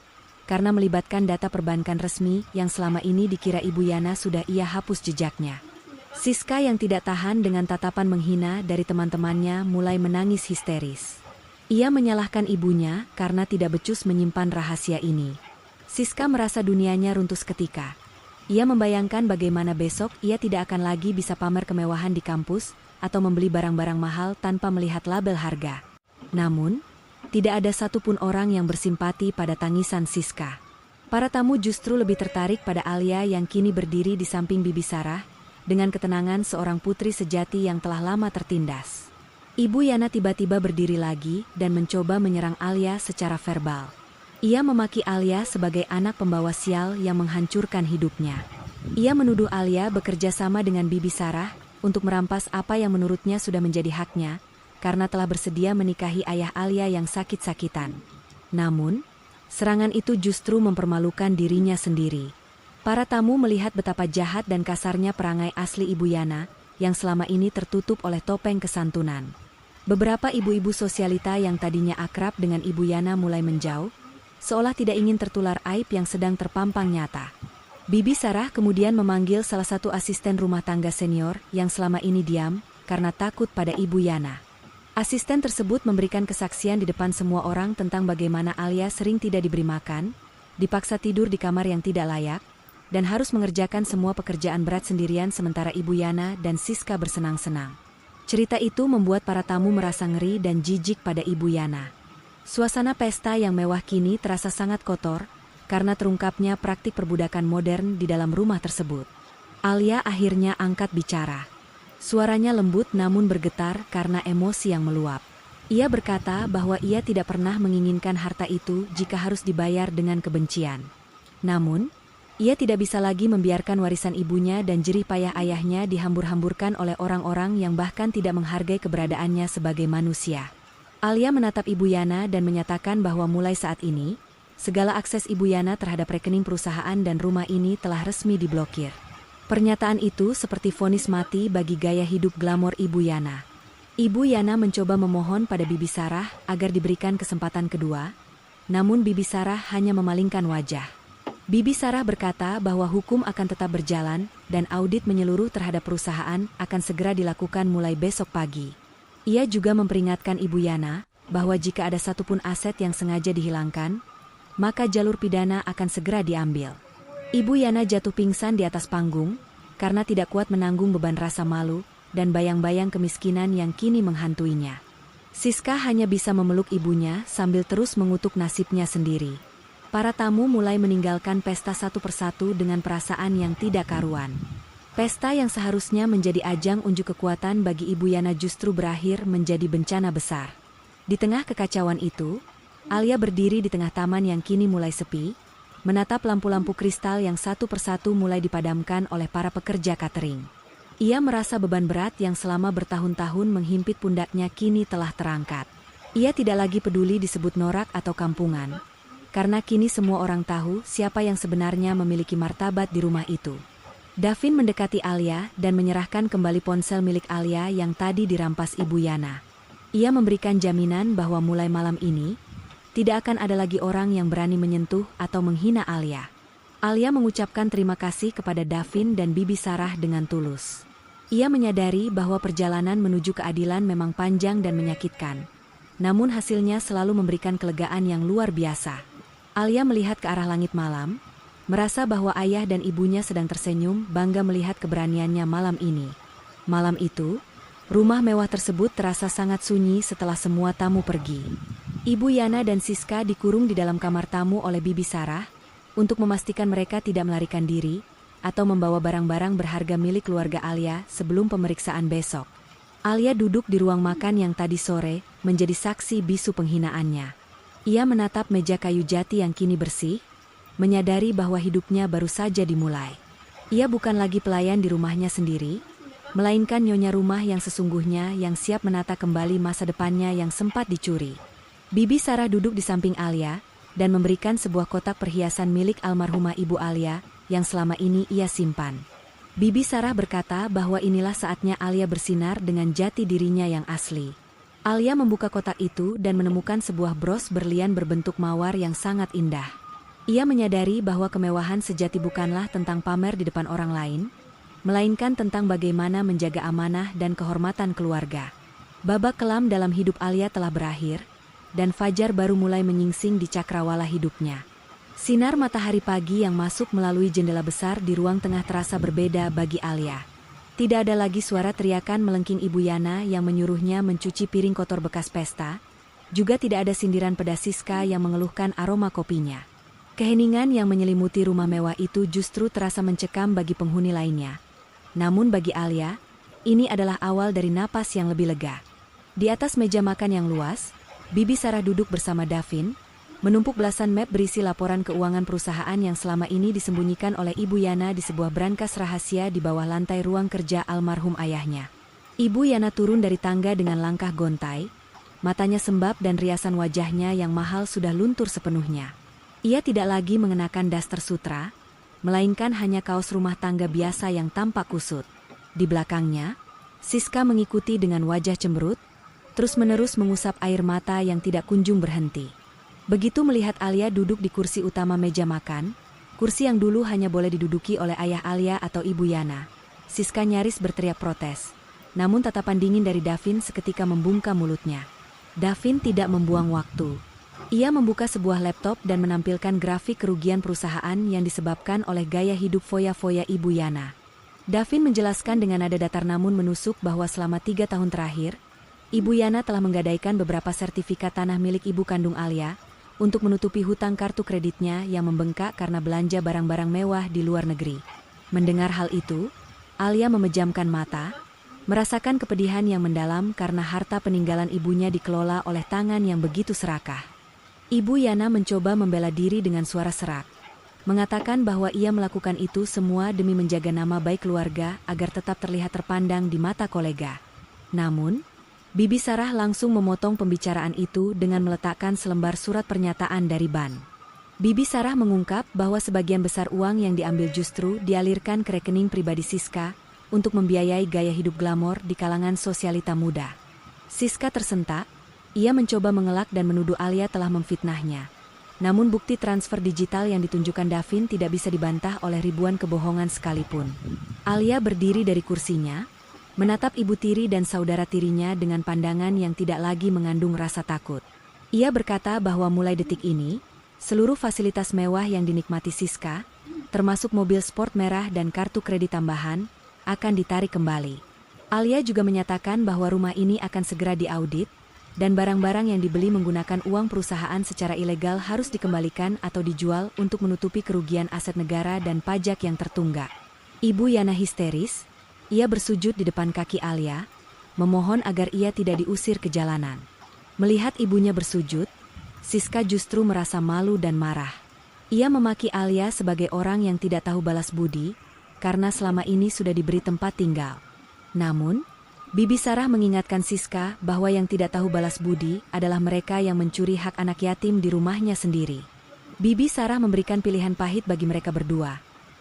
karena melibatkan data perbankan resmi yang selama ini dikira Ibu Yana sudah ia hapus jejaknya. Siska yang tidak tahan dengan tatapan menghina dari teman-temannya mulai menangis histeris. Ia menyalahkan ibunya karena tidak becus menyimpan rahasia ini. Siska merasa dunianya runtuh seketika. Ia membayangkan bagaimana besok ia tidak akan lagi bisa pamer kemewahan di kampus atau membeli barang-barang mahal tanpa melihat label harga. Namun, tidak ada satupun orang yang bersimpati pada tangisan Siska. Para tamu justru lebih tertarik pada Alia yang kini berdiri di samping Bibi Sarah, dengan ketenangan seorang putri sejati yang telah lama tertindas. Ibu Yana tiba-tiba berdiri lagi dan mencoba menyerang Alia secara verbal. Ia memaki Alia sebagai anak pembawa sial yang menghancurkan hidupnya. Ia menuduh Alia bekerja sama dengan Bibi Sarah untuk merampas apa yang menurutnya sudah menjadi haknya, karena telah bersedia menikahi ayah Alia yang sakit-sakitan. Namun, serangan itu justru mempermalukan dirinya sendiri. Para tamu melihat betapa jahat dan kasarnya perangai asli Ibu Yana, yang selama ini tertutup oleh topeng kesantunan. Beberapa ibu-ibu sosialita yang tadinya akrab dengan Ibu Yana mulai menjauh, seolah tidak ingin tertular aib yang sedang terpampang nyata. Bibi Sarah kemudian memanggil salah satu asisten rumah tangga senior yang selama ini diam karena takut pada Ibu Yana. Asisten tersebut memberikan kesaksian di depan semua orang tentang bagaimana Alia sering tidak diberi makan, dipaksa tidur di kamar yang tidak layak, dan harus mengerjakan semua pekerjaan berat sendirian sementara Ibu Yana dan Siska bersenang-senang. Cerita itu membuat para tamu merasa ngeri dan jijik pada Ibu Yana. Suasana pesta yang mewah kini terasa sangat kotor, karena terungkapnya praktik perbudakan modern di dalam rumah tersebut. Alia akhirnya angkat bicara. Suaranya lembut namun bergetar karena emosi yang meluap. Ia berkata bahwa ia tidak pernah menginginkan harta itu jika harus dibayar dengan kebencian. Namun, ia tidak bisa lagi membiarkan warisan ibunya dan jerih payah ayahnya dihambur-hamburkan oleh orang-orang yang bahkan tidak menghargai keberadaannya sebagai manusia. Alia menatap Ibu Yana dan menyatakan bahwa mulai saat ini, segala akses Ibu Yana terhadap rekening perusahaan dan rumah ini telah resmi diblokir. Pernyataan itu seperti vonis mati bagi gaya hidup glamor Ibu Yana. Ibu Yana mencoba memohon pada Bibi Sarah agar diberikan kesempatan kedua, namun Bibi Sarah hanya memalingkan wajah. Bibi Sarah berkata bahwa hukum akan tetap berjalan dan audit menyeluruh terhadap perusahaan akan segera dilakukan mulai besok pagi. Ia juga memperingatkan Ibu Yana bahwa jika ada satupun aset yang sengaja dihilangkan, maka jalur pidana akan segera diambil. Ibu Yana jatuh pingsan di atas panggung karena tidak kuat menanggung beban rasa malu dan bayang-bayang kemiskinan yang kini menghantuinya. Siska hanya bisa memeluk ibunya sambil terus mengutuk nasibnya sendiri. Para tamu mulai meninggalkan pesta satu persatu dengan perasaan yang tidak karuan. Pesta yang seharusnya menjadi ajang unjuk kekuatan bagi Ibu Yana justru berakhir menjadi bencana besar. Di tengah kekacauan itu, Alia berdiri di tengah taman yang kini mulai sepi, menatap lampu-lampu kristal yang satu persatu mulai dipadamkan oleh para pekerja catering. Ia merasa beban berat yang selama bertahun-tahun menghimpit pundaknya kini telah terangkat. Ia tidak lagi peduli disebut norak atau kampungan, karena kini semua orang tahu siapa yang sebenarnya memiliki martabat di rumah itu. Davin mendekati Alia dan menyerahkan kembali ponsel milik Alia yang tadi dirampas Ibu Yana. Ia memberikan jaminan bahwa mulai malam ini, tidak akan ada lagi orang yang berani menyentuh atau menghina Alia. Alia mengucapkan terima kasih kepada Davin dan Bibi Sarah dengan tulus. Ia menyadari bahwa perjalanan menuju keadilan memang panjang dan menyakitkan. Namun hasilnya selalu memberikan kelegaan yang luar biasa. Alia melihat ke arah langit malam, merasa bahwa ayah dan ibunya sedang tersenyum bangga melihat keberaniannya malam ini. Malam itu, rumah mewah tersebut terasa sangat sunyi setelah semua tamu pergi. Ibu Yana dan Siska dikurung di dalam kamar tamu oleh Bibi Sarah untuk memastikan mereka tidak melarikan diri atau membawa barang-barang berharga milik keluarga Alia sebelum pemeriksaan besok. Alia duduk di ruang makan yang tadi sore menjadi saksi bisu penghinaannya. Ia menatap meja kayu jati yang kini bersih, menyadari bahwa hidupnya baru saja dimulai. Ia bukan lagi pelayan di rumahnya sendiri, melainkan nyonya rumah yang sesungguhnya yang siap menata kembali masa depannya yang sempat dicuri. Bibi Sarah duduk di samping Alia dan memberikan sebuah kotak perhiasan milik almarhumah Ibu Alia yang selama ini ia simpan. Bibi Sarah berkata bahwa inilah saatnya Alia bersinar dengan jati dirinya yang asli. Alia membuka kotak itu dan menemukan sebuah bros berlian berbentuk mawar yang sangat indah. Ia menyadari bahwa kemewahan sejati bukanlah tentang pamer di depan orang lain, melainkan tentang bagaimana menjaga amanah dan kehormatan keluarga. Babak kelam dalam hidup Alia telah berakhir, dan fajar baru mulai menyingsing di cakrawala hidupnya. Sinar matahari pagi yang masuk melalui jendela besar di ruang tengah terasa berbeda bagi Alia. Tidak ada lagi suara teriakan melengking Ibu Yana yang menyuruhnya mencuci piring kotor bekas pesta, juga tidak ada sindiran pedas Siska yang mengeluhkan aroma kopinya. Keheningan yang menyelimuti rumah mewah itu justru terasa mencekam bagi penghuni lainnya. Namun bagi Alia, ini adalah awal dari napas yang lebih lega. Di atas meja makan yang luas, Bibi Sarah duduk bersama Davin, menumpuk belasan map berisi laporan keuangan perusahaan yang selama ini disembunyikan oleh Ibu Yana di sebuah brankas rahasia di bawah lantai ruang kerja almarhum ayahnya. Ibu Yana turun dari tangga dengan langkah gontai, matanya sembab dan riasan wajahnya yang mahal sudah luntur sepenuhnya. Ia tidak lagi mengenakan daster sutra, melainkan hanya kaos rumah tangga biasa yang tampak kusut. Di belakangnya, Siska mengikuti dengan wajah cemberut, terus-menerus mengusap air mata yang tidak kunjung berhenti. Begitu melihat Alia duduk di kursi utama meja makan, kursi yang dulu hanya boleh diduduki oleh ayah Alia atau Ibu Yana, Siska nyaris berteriak protes. Namun tatapan dingin dari Davin seketika membungkam mulutnya. Davin tidak membuang waktu. Ia membuka sebuah laptop dan menampilkan grafik kerugian perusahaan yang disebabkan oleh gaya hidup foya-foya Ibu Yana. Davin menjelaskan dengan nada datar namun menusuk bahwa selama 3 tahun terakhir, Ibu Yana telah menggadaikan beberapa sertifikat tanah milik ibu kandung Alia untuk menutupi hutang kartu kreditnya yang membengkak karena belanja barang-barang mewah di luar negeri. Mendengar hal itu, Alia memejamkan mata, merasakan kepedihan yang mendalam karena harta peninggalan ibunya dikelola oleh tangan yang begitu serakah. Ibu Yana mencoba membela diri dengan suara serak, mengatakan bahwa ia melakukan itu semua demi menjaga nama baik keluarga agar tetap terlihat terpandang di mata kolega. Namun, Bibi Sarah langsung memotong pembicaraan itu dengan meletakkan selembar surat pernyataan dari Ban. Bibi Sarah mengungkap bahwa sebagian besar uang yang diambil justru dialirkan ke rekening pribadi Siska untuk membiayai gaya hidup glamor di kalangan sosialita muda. Siska tersentak, ia mencoba mengelak dan menuduh Alia telah memfitnahnya. Namun bukti transfer digital yang ditunjukkan Davin tidak bisa dibantah oleh ribuan kebohongan sekalipun. Alia berdiri dari kursinya, menatap ibu tiri dan saudara tirinya dengan pandangan yang tidak lagi mengandung rasa takut. Ia berkata bahwa mulai detik ini, seluruh fasilitas mewah yang dinikmati Siska, termasuk mobil sport merah dan kartu kredit tambahan, akan ditarik kembali. Alia juga menyatakan bahwa rumah ini akan segera diaudit, dan barang-barang yang dibeli menggunakan uang perusahaan secara ilegal harus dikembalikan atau dijual untuk menutupi kerugian aset negara dan pajak yang tertunggak. Ibu Yana histeris. Ia bersujud di depan kaki Alia, memohon agar ia tidak diusir ke jalanan. Melihat ibunya bersujud, Siska justru merasa malu dan marah. Ia memaki Alia sebagai orang yang tidak tahu balas budi, karena selama ini sudah diberi tempat tinggal. Namun, Bibi Sarah mengingatkan Siska bahwa yang tidak tahu balas budi adalah mereka yang mencuri hak anak yatim di rumahnya sendiri. Bibi Sarah memberikan pilihan pahit bagi mereka berdua.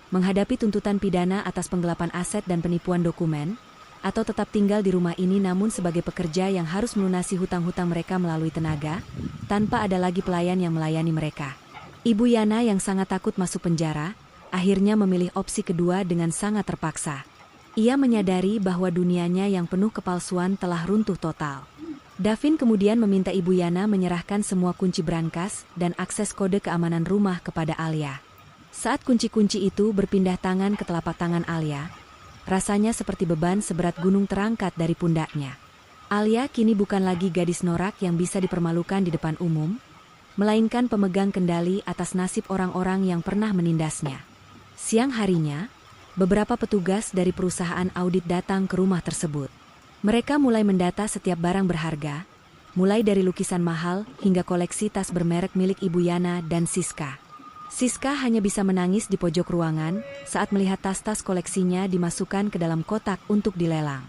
Menghadapi tuntutan pidana atas penggelapan aset dan penipuan dokumen, atau tetap tinggal di rumah ini namun sebagai pekerja yang harus melunasi hutang-hutang mereka melalui tenaga, tanpa ada lagi pelayan yang melayani mereka. Ibu Yana yang sangat takut masuk penjara, akhirnya memilih opsi kedua dengan sangat terpaksa. Ia menyadari bahwa dunianya yang penuh kepalsuan telah runtuh total. Davin kemudian meminta Ibu Yana menyerahkan semua kunci brankas dan akses kode keamanan rumah kepada Alia. Saat kunci-kunci itu berpindah tangan ke telapak tangan Alia, rasanya seperti beban seberat gunung terangkat dari pundaknya. Alia kini bukan lagi gadis norak yang bisa dipermalukan di depan umum, melainkan pemegang kendali atas nasib orang-orang yang pernah menindasnya. Siang harinya, beberapa petugas dari perusahaan audit datang ke rumah tersebut. Mereka mulai mendata setiap barang berharga, mulai dari lukisan mahal hingga koleksi tas bermerek milik Ibu Yana dan Siska. Siska hanya bisa menangis di pojok ruangan saat melihat tas-tas koleksinya dimasukkan ke dalam kotak untuk dilelang.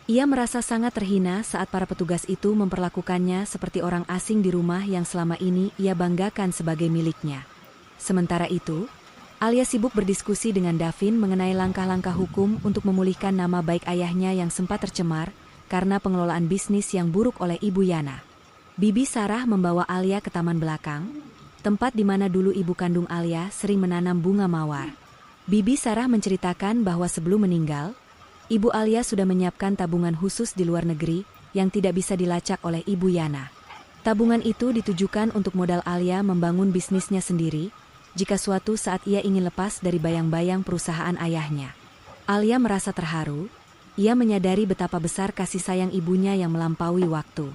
Ia merasa sangat terhina saat para petugas itu memperlakukannya seperti orang asing di rumah yang selama ini ia banggakan sebagai miliknya. Sementara itu, Alia sibuk berdiskusi dengan Davin mengenai langkah-langkah hukum untuk memulihkan nama baik ayahnya yang sempat tercemar karena pengelolaan bisnis yang buruk oleh Ibu Yana. Bibi Sarah membawa Alia ke taman belakang, tempat di mana dulu ibu kandung Alia sering menanam bunga mawar. Bibi Sarah menceritakan bahwa sebelum meninggal, Ibu Alia sudah menyiapkan tabungan khusus di luar negeri yang tidak bisa dilacak oleh Ibu Yana. Tabungan itu ditujukan untuk modal Alia membangun bisnisnya sendiri, jika suatu saat ia ingin lepas dari bayang-bayang perusahaan ayahnya. Alia merasa terharu, ia menyadari betapa besar kasih sayang ibunya yang melampaui waktu.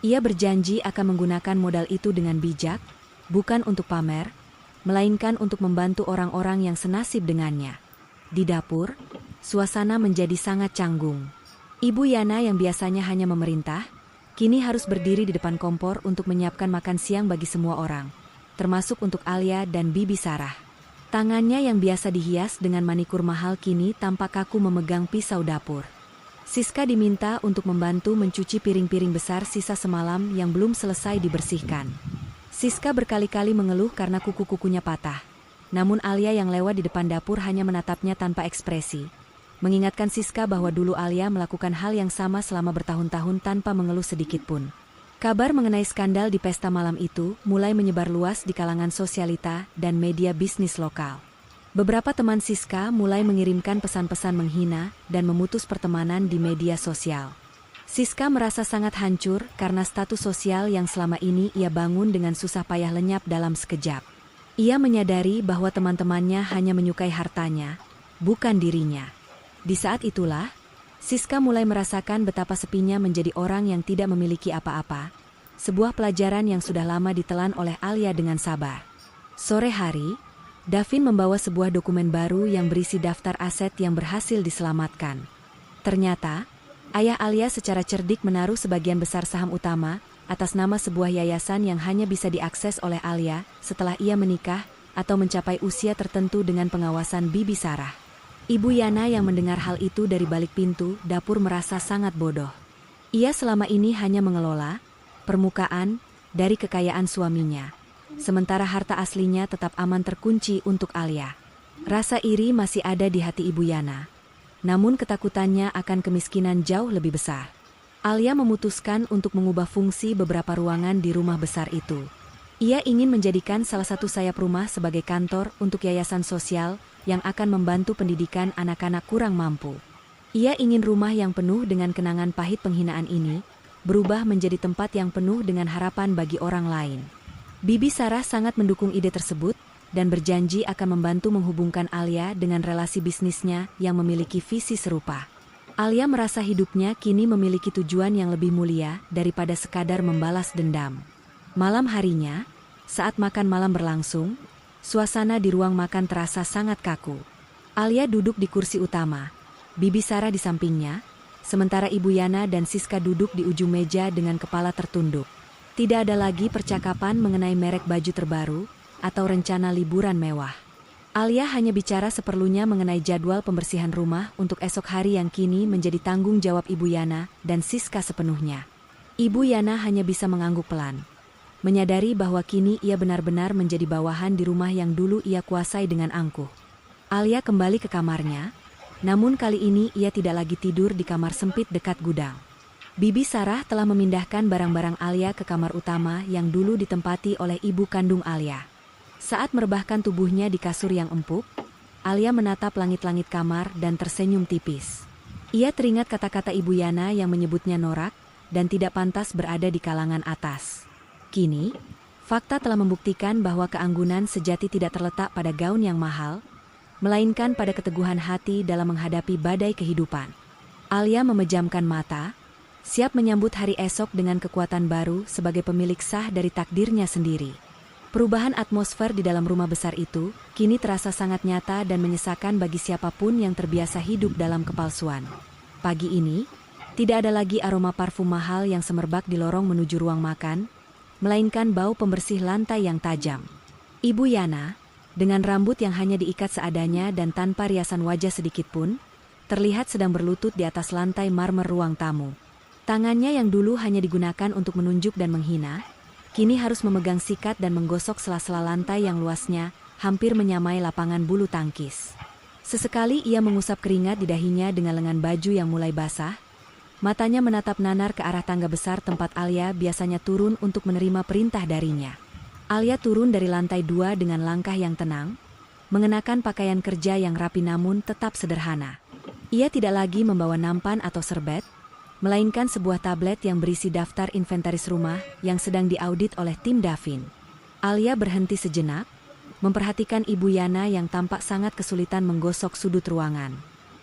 Ia berjanji akan menggunakan modal itu dengan bijak, bukan untuk pamer, melainkan untuk membantu orang-orang yang senasib dengannya. Di dapur, suasana menjadi sangat canggung. Ibu Yana yang biasanya hanya memerintah, kini harus berdiri di depan kompor untuk menyiapkan makan siang bagi semua orang, termasuk untuk Alia dan Bibi Sarah. Tangannya yang biasa dihias dengan manikur mahal kini tampak kaku memegang pisau dapur. Siska diminta untuk membantu mencuci piring-piring besar sisa semalam yang belum selesai dibersihkan. Siska berkali-kali mengeluh karena kuku-kukunya patah. Namun Alia yang lewat di depan dapur hanya menatapnya tanpa ekspresi, mengingatkan Siska bahwa dulu Alia melakukan hal yang sama selama bertahun-tahun tanpa mengeluh sedikit pun. Kabar mengenai skandal di pesta malam itu mulai menyebar luas di kalangan sosialita dan media bisnis lokal. Beberapa teman Siska mulai mengirimkan pesan-pesan menghina dan memutus pertemanan di media sosial. Siska merasa sangat hancur karena status sosial yang selama ini ia bangun dengan susah payah lenyap dalam sekejap. Ia menyadari bahwa teman-temannya hanya menyukai hartanya, bukan dirinya. Di saat itulah, Siska mulai merasakan betapa sepinya menjadi orang yang tidak memiliki apa-apa, sebuah pelajaran yang sudah lama ditelan oleh Alia dengan sabar. Sore hari, Davin membawa sebuah dokumen baru yang berisi daftar aset yang berhasil diselamatkan. Ternyata, ayah Alia secara cerdik menaruh sebagian besar saham utama atas nama sebuah yayasan yang hanya bisa diakses oleh Alia setelah ia menikah atau mencapai usia tertentu dengan pengawasan Bibi Sarah. Ibu Yana yang mendengar hal itu dari balik pintu dapur merasa sangat bodoh. Ia selama ini hanya mengelola permukaan dari kekayaan suaminya, sementara harta aslinya tetap aman terkunci untuk Alia. Rasa iri masih ada di hati Ibu Yana, namun ketakutannya akan kemiskinan jauh lebih besar. Alia memutuskan untuk mengubah fungsi beberapa ruangan di rumah besar itu. Ia ingin menjadikan salah satu sayap rumah sebagai kantor untuk yayasan sosial yang akan membantu pendidikan anak-anak kurang mampu. Ia ingin rumah yang penuh dengan kenangan pahit penghinaan ini berubah menjadi tempat yang penuh dengan harapan bagi orang lain. Bibi Sarah sangat mendukung ide tersebut dan berjanji akan membantu menghubungkan Alia dengan relasi bisnisnya yang memiliki visi serupa. Alia merasa hidupnya kini memiliki tujuan yang lebih mulia daripada sekadar membalas dendam. Malam harinya, saat makan malam berlangsung, suasana di ruang makan terasa sangat kaku. Alia duduk di kursi utama, Bibi Sarah di sampingnya, sementara Ibu Yana dan Siska duduk di ujung meja dengan kepala tertunduk. Tidak ada lagi percakapan mengenai merek baju terbaru atau rencana liburan mewah. Alia hanya bicara seperlunya mengenai jadwal pembersihan rumah untuk esok hari yang kini menjadi tanggung jawab Ibu Yana dan Siska sepenuhnya. Ibu Yana hanya bisa mengangguk pelan, menyadari bahwa kini ia benar-benar menjadi bawahan di rumah yang dulu ia kuasai dengan angkuh. Alia kembali ke kamarnya, namun kali ini ia tidak lagi tidur di kamar sempit dekat gudang. Bibi Sarah telah memindahkan barang-barang Alia ke kamar utama yang dulu ditempati oleh ibu kandung Alia. Saat merebahkan tubuhnya di kasur yang empuk, Alia menatap langit-langit kamar dan tersenyum tipis. Ia teringat kata-kata Ibu Yana yang menyebutnya norak dan tidak pantas berada di kalangan atas. Kini, fakta telah membuktikan bahwa keanggunan sejati tidak terletak pada gaun yang mahal, melainkan pada keteguhan hati dalam menghadapi badai kehidupan. Alia memejamkan mata, siap menyambut hari esok dengan kekuatan baru sebagai pemilik sah dari takdirnya sendiri. Perubahan atmosfer di dalam rumah besar itu kini terasa sangat nyata dan menyesakan bagi siapapun yang terbiasa hidup dalam kepalsuan. Pagi ini, tidak ada lagi aroma parfum mahal yang semerbak di lorong menuju ruang makan, melainkan bau pembersih lantai yang tajam. Ibu Yana, dengan rambut yang hanya diikat seadanya dan tanpa riasan wajah sedikit pun, terlihat sedang berlutut di atas lantai marmer ruang tamu. Tangannya yang dulu hanya digunakan untuk menunjuk dan menghina, kini harus memegang sikat dan menggosok sela-sela lantai yang luasnya hampir menyamai lapangan bulu tangkis. Sesekali ia mengusap keringat di dahinya dengan lengan baju yang mulai basah. Matanya menatap nanar ke arah tangga besar tempat Alia biasanya turun untuk menerima perintah darinya. Alia turun dari lantai 2 dengan langkah yang tenang, mengenakan pakaian kerja yang rapi namun tetap sederhana. Ia tidak lagi membawa nampan atau serbet, melainkan sebuah tablet yang berisi daftar inventaris rumah yang sedang diaudit oleh tim Davin. Alia berhenti sejenak, memperhatikan Ibu Yana yang tampak sangat kesulitan menggosok sudut ruangan.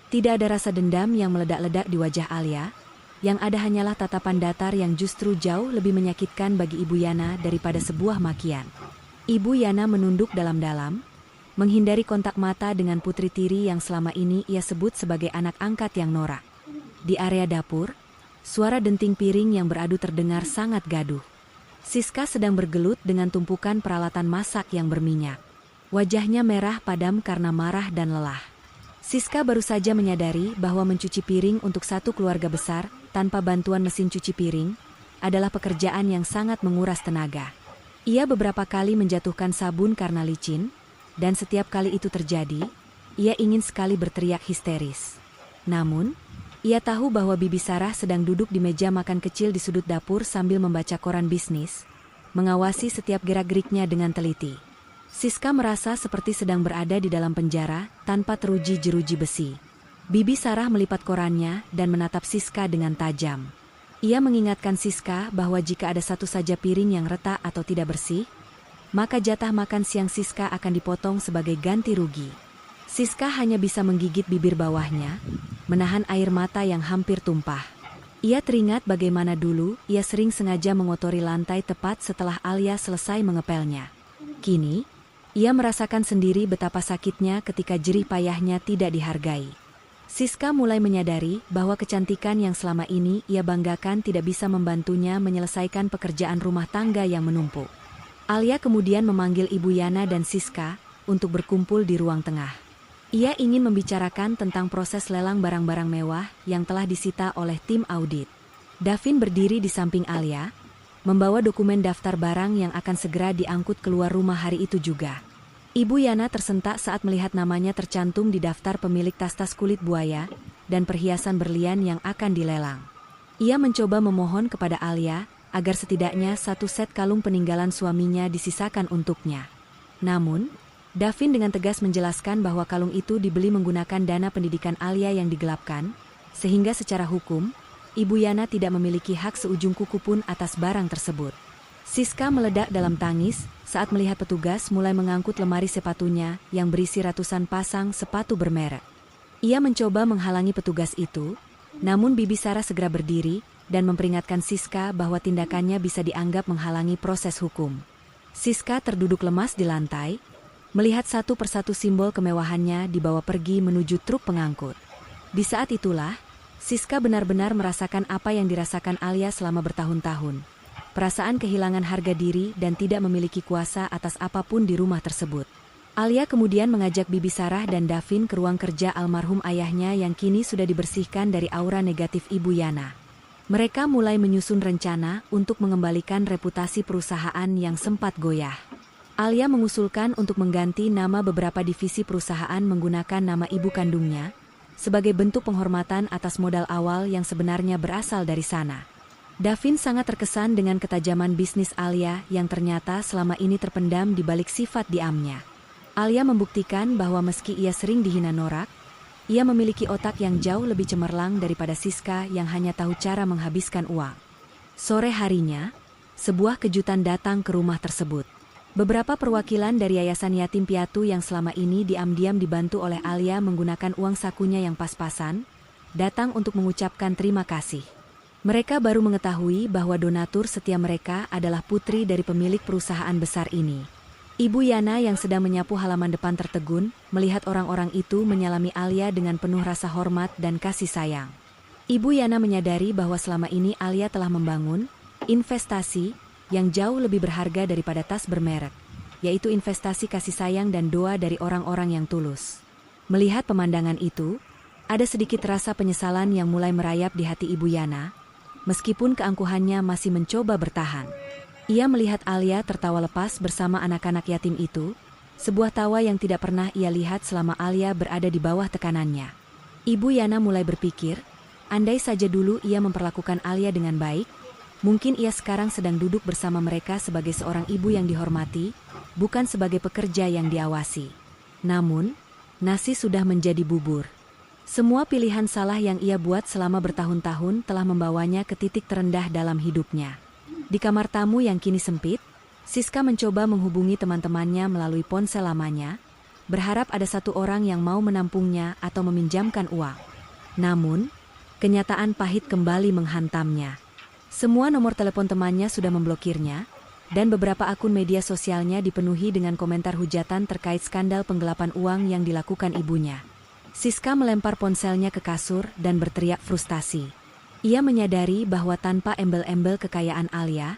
Tidak ada rasa dendam yang meledak-ledak di wajah Alia, yang ada hanyalah tatapan datar yang justru jauh lebih menyakitkan bagi Ibu Yana daripada sebuah makian. Ibu Yana menunduk dalam-dalam, menghindari kontak mata dengan putri tiri yang selama ini ia sebut sebagai anak angkat yang norak. Di area dapur, Suara denting piring yang beradu terdengar sangat gaduh. Siska sedang bergelut dengan tumpukan peralatan masak yang berminyak. Wajahnya merah padam karena marah dan lelah. Siska baru saja menyadari bahwa mencuci piring untuk satu keluarga besar tanpa bantuan mesin cuci piring adalah pekerjaan yang sangat menguras tenaga. Ia beberapa kali menjatuhkan sabun karena licin, dan setiap kali itu terjadi, ia ingin sekali berteriak histeris. Namun, ia tahu bahwa Bibi Sarah sedang duduk di meja makan kecil di sudut dapur sambil membaca koran bisnis, mengawasi setiap gerak-geriknya dengan teliti. Siska merasa seperti sedang berada di dalam penjara tanpa teruji jeruji besi. Bibi Sarah melipat korannya dan menatap Siska dengan tajam. Ia mengingatkan Siska bahwa jika ada satu saja piring yang retak atau tidak bersih, maka jatah makan siang Siska akan dipotong sebagai ganti rugi. Siska hanya bisa menggigit bibir bawahnya, menahan air mata yang hampir tumpah. Ia teringat bagaimana dulu ia sering sengaja mengotori lantai tepat setelah Alia selesai mengepelnya. Kini, ia merasakan sendiri betapa sakitnya ketika jerih payahnya tidak dihargai. Siska mulai menyadari bahwa kecantikan yang selama ini ia banggakan tidak bisa membantunya menyelesaikan pekerjaan rumah tangga yang menumpuk. Alia kemudian memanggil Ibu Yana dan Siska untuk berkumpul di ruang tengah. Ia ingin membicarakan tentang proses lelang barang-barang mewah yang telah disita oleh tim audit. Davin berdiri di samping Alia, membawa dokumen daftar barang yang akan segera diangkut keluar rumah hari itu juga. Ibu Yana tersentak saat melihat namanya tercantum di daftar pemilik tas-tas kulit buaya dan perhiasan berlian yang akan dilelang. Ia mencoba memohon kepada Alia agar setidaknya satu set kalung peninggalan suaminya disisakan untuknya. Namun, Davin dengan tegas menjelaskan bahwa kalung itu dibeli menggunakan dana pendidikan Alia yang digelapkan, sehingga secara hukum, Ibu Yana tidak memiliki hak seujung kuku pun atas barang tersebut. Siska meledak dalam tangis saat melihat petugas mulai mengangkut lemari sepatunya yang berisi ratusan pasang sepatu bermerek. Ia mencoba menghalangi petugas itu, namun Bibi Sarah segera berdiri dan memperingatkan Siska bahwa tindakannya bisa dianggap menghalangi proses hukum. Siska terduduk lemas di lantai, melihat satu persatu simbol kemewahannya dibawa pergi menuju truk pengangkut. Di saat itulah, Siska benar-benar merasakan apa yang dirasakan Alia selama bertahun-tahun. Perasaan kehilangan harga diri dan tidak memiliki kuasa atas apapun di rumah tersebut. Alia kemudian mengajak Bibi Sarah dan Davin ke ruang kerja almarhum ayahnya yang kini sudah dibersihkan dari aura negatif Ibu Yana. Mereka mulai menyusun rencana untuk mengembalikan reputasi perusahaan yang sempat goyah. Alia mengusulkan untuk mengganti nama beberapa divisi perusahaan menggunakan nama ibu kandungnya, sebagai bentuk penghormatan atas modal awal yang sebenarnya berasal dari sana. Davin sangat terkesan dengan ketajaman bisnis Alia yang ternyata selama ini terpendam di balik sifat diamnya. Alia membuktikan bahwa meski ia sering dihina norak, ia memiliki otak yang jauh lebih cemerlang daripada Siska yang hanya tahu cara menghabiskan uang. Sore harinya, sebuah kejutan datang ke rumah tersebut. Beberapa perwakilan dari Yayasan Yatim Piatu yang selama ini diam-diam dibantu oleh Alia menggunakan uang sakunya yang pas-pasan, datang untuk mengucapkan terima kasih. Mereka baru mengetahui bahwa donatur setia mereka adalah putri dari pemilik perusahaan besar ini. Ibu Yana yang sedang menyapu halaman depan tertegun, melihat orang-orang itu menyalami Alia dengan penuh rasa hormat dan kasih sayang. Ibu Yana menyadari bahwa selama ini Alia telah membangun investasi yang jauh lebih berharga daripada tas bermerek, yaitu investasi kasih sayang dan doa dari orang-orang yang tulus. Melihat pemandangan itu, ada sedikit rasa penyesalan yang mulai merayap di hati Ibu Yana, meskipun keangkuhannya masih mencoba bertahan. Ia melihat Alia tertawa lepas bersama anak-anak yatim itu, sebuah tawa yang tidak pernah ia lihat selama Alia berada di bawah tekanannya. Ibu Yana mulai berpikir, andai saja dulu ia memperlakukan Alia dengan baik, mungkin ia sekarang sedang duduk bersama mereka sebagai seorang ibu yang dihormati, bukan sebagai pekerja yang diawasi. Namun, nasi sudah menjadi bubur. Semua pilihan salah yang ia buat selama bertahun-tahun telah membawanya ke titik terendah dalam hidupnya. Di kamar tamu yang kini sempit, Siska mencoba menghubungi teman-temannya melalui ponsel lamanya, berharap ada satu orang yang mau menampungnya atau meminjamkan uang. Namun, kenyataan pahit kembali menghantamnya. Semua nomor telepon temannya sudah memblokirnya, dan beberapa akun media sosialnya dipenuhi dengan komentar hujatan terkait skandal penggelapan uang yang dilakukan ibunya. Siska melempar ponselnya ke kasur dan berteriak frustasi. Ia menyadari bahwa tanpa embel-embel kekayaan Alia,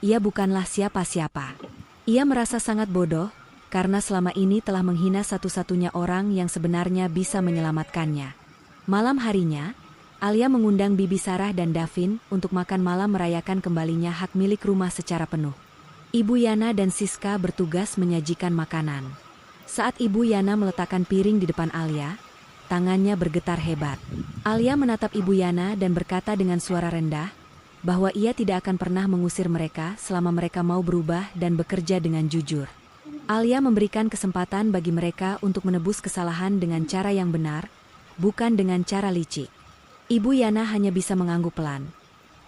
ia bukanlah siapa-siapa. Ia merasa sangat bodoh, karena selama ini telah menghina satu-satunya orang yang sebenarnya bisa menyelamatkannya. Malam harinya, Alia mengundang Bibi Sarah dan Davin untuk makan malam merayakan kembalinya hak milik rumah secara penuh. Ibu Yana dan Siska bertugas menyajikan makanan. Saat Ibu Yana meletakkan piring di depan Alia, tangannya bergetar hebat. Alia menatap Ibu Yana dan berkata dengan suara rendah, bahwa ia tidak akan pernah mengusir mereka selama mereka mau berubah dan bekerja dengan jujur. Alia memberikan kesempatan bagi mereka untuk menebus kesalahan dengan cara yang benar, bukan dengan cara licik. Ibu Yana hanya bisa mengangguk pelan.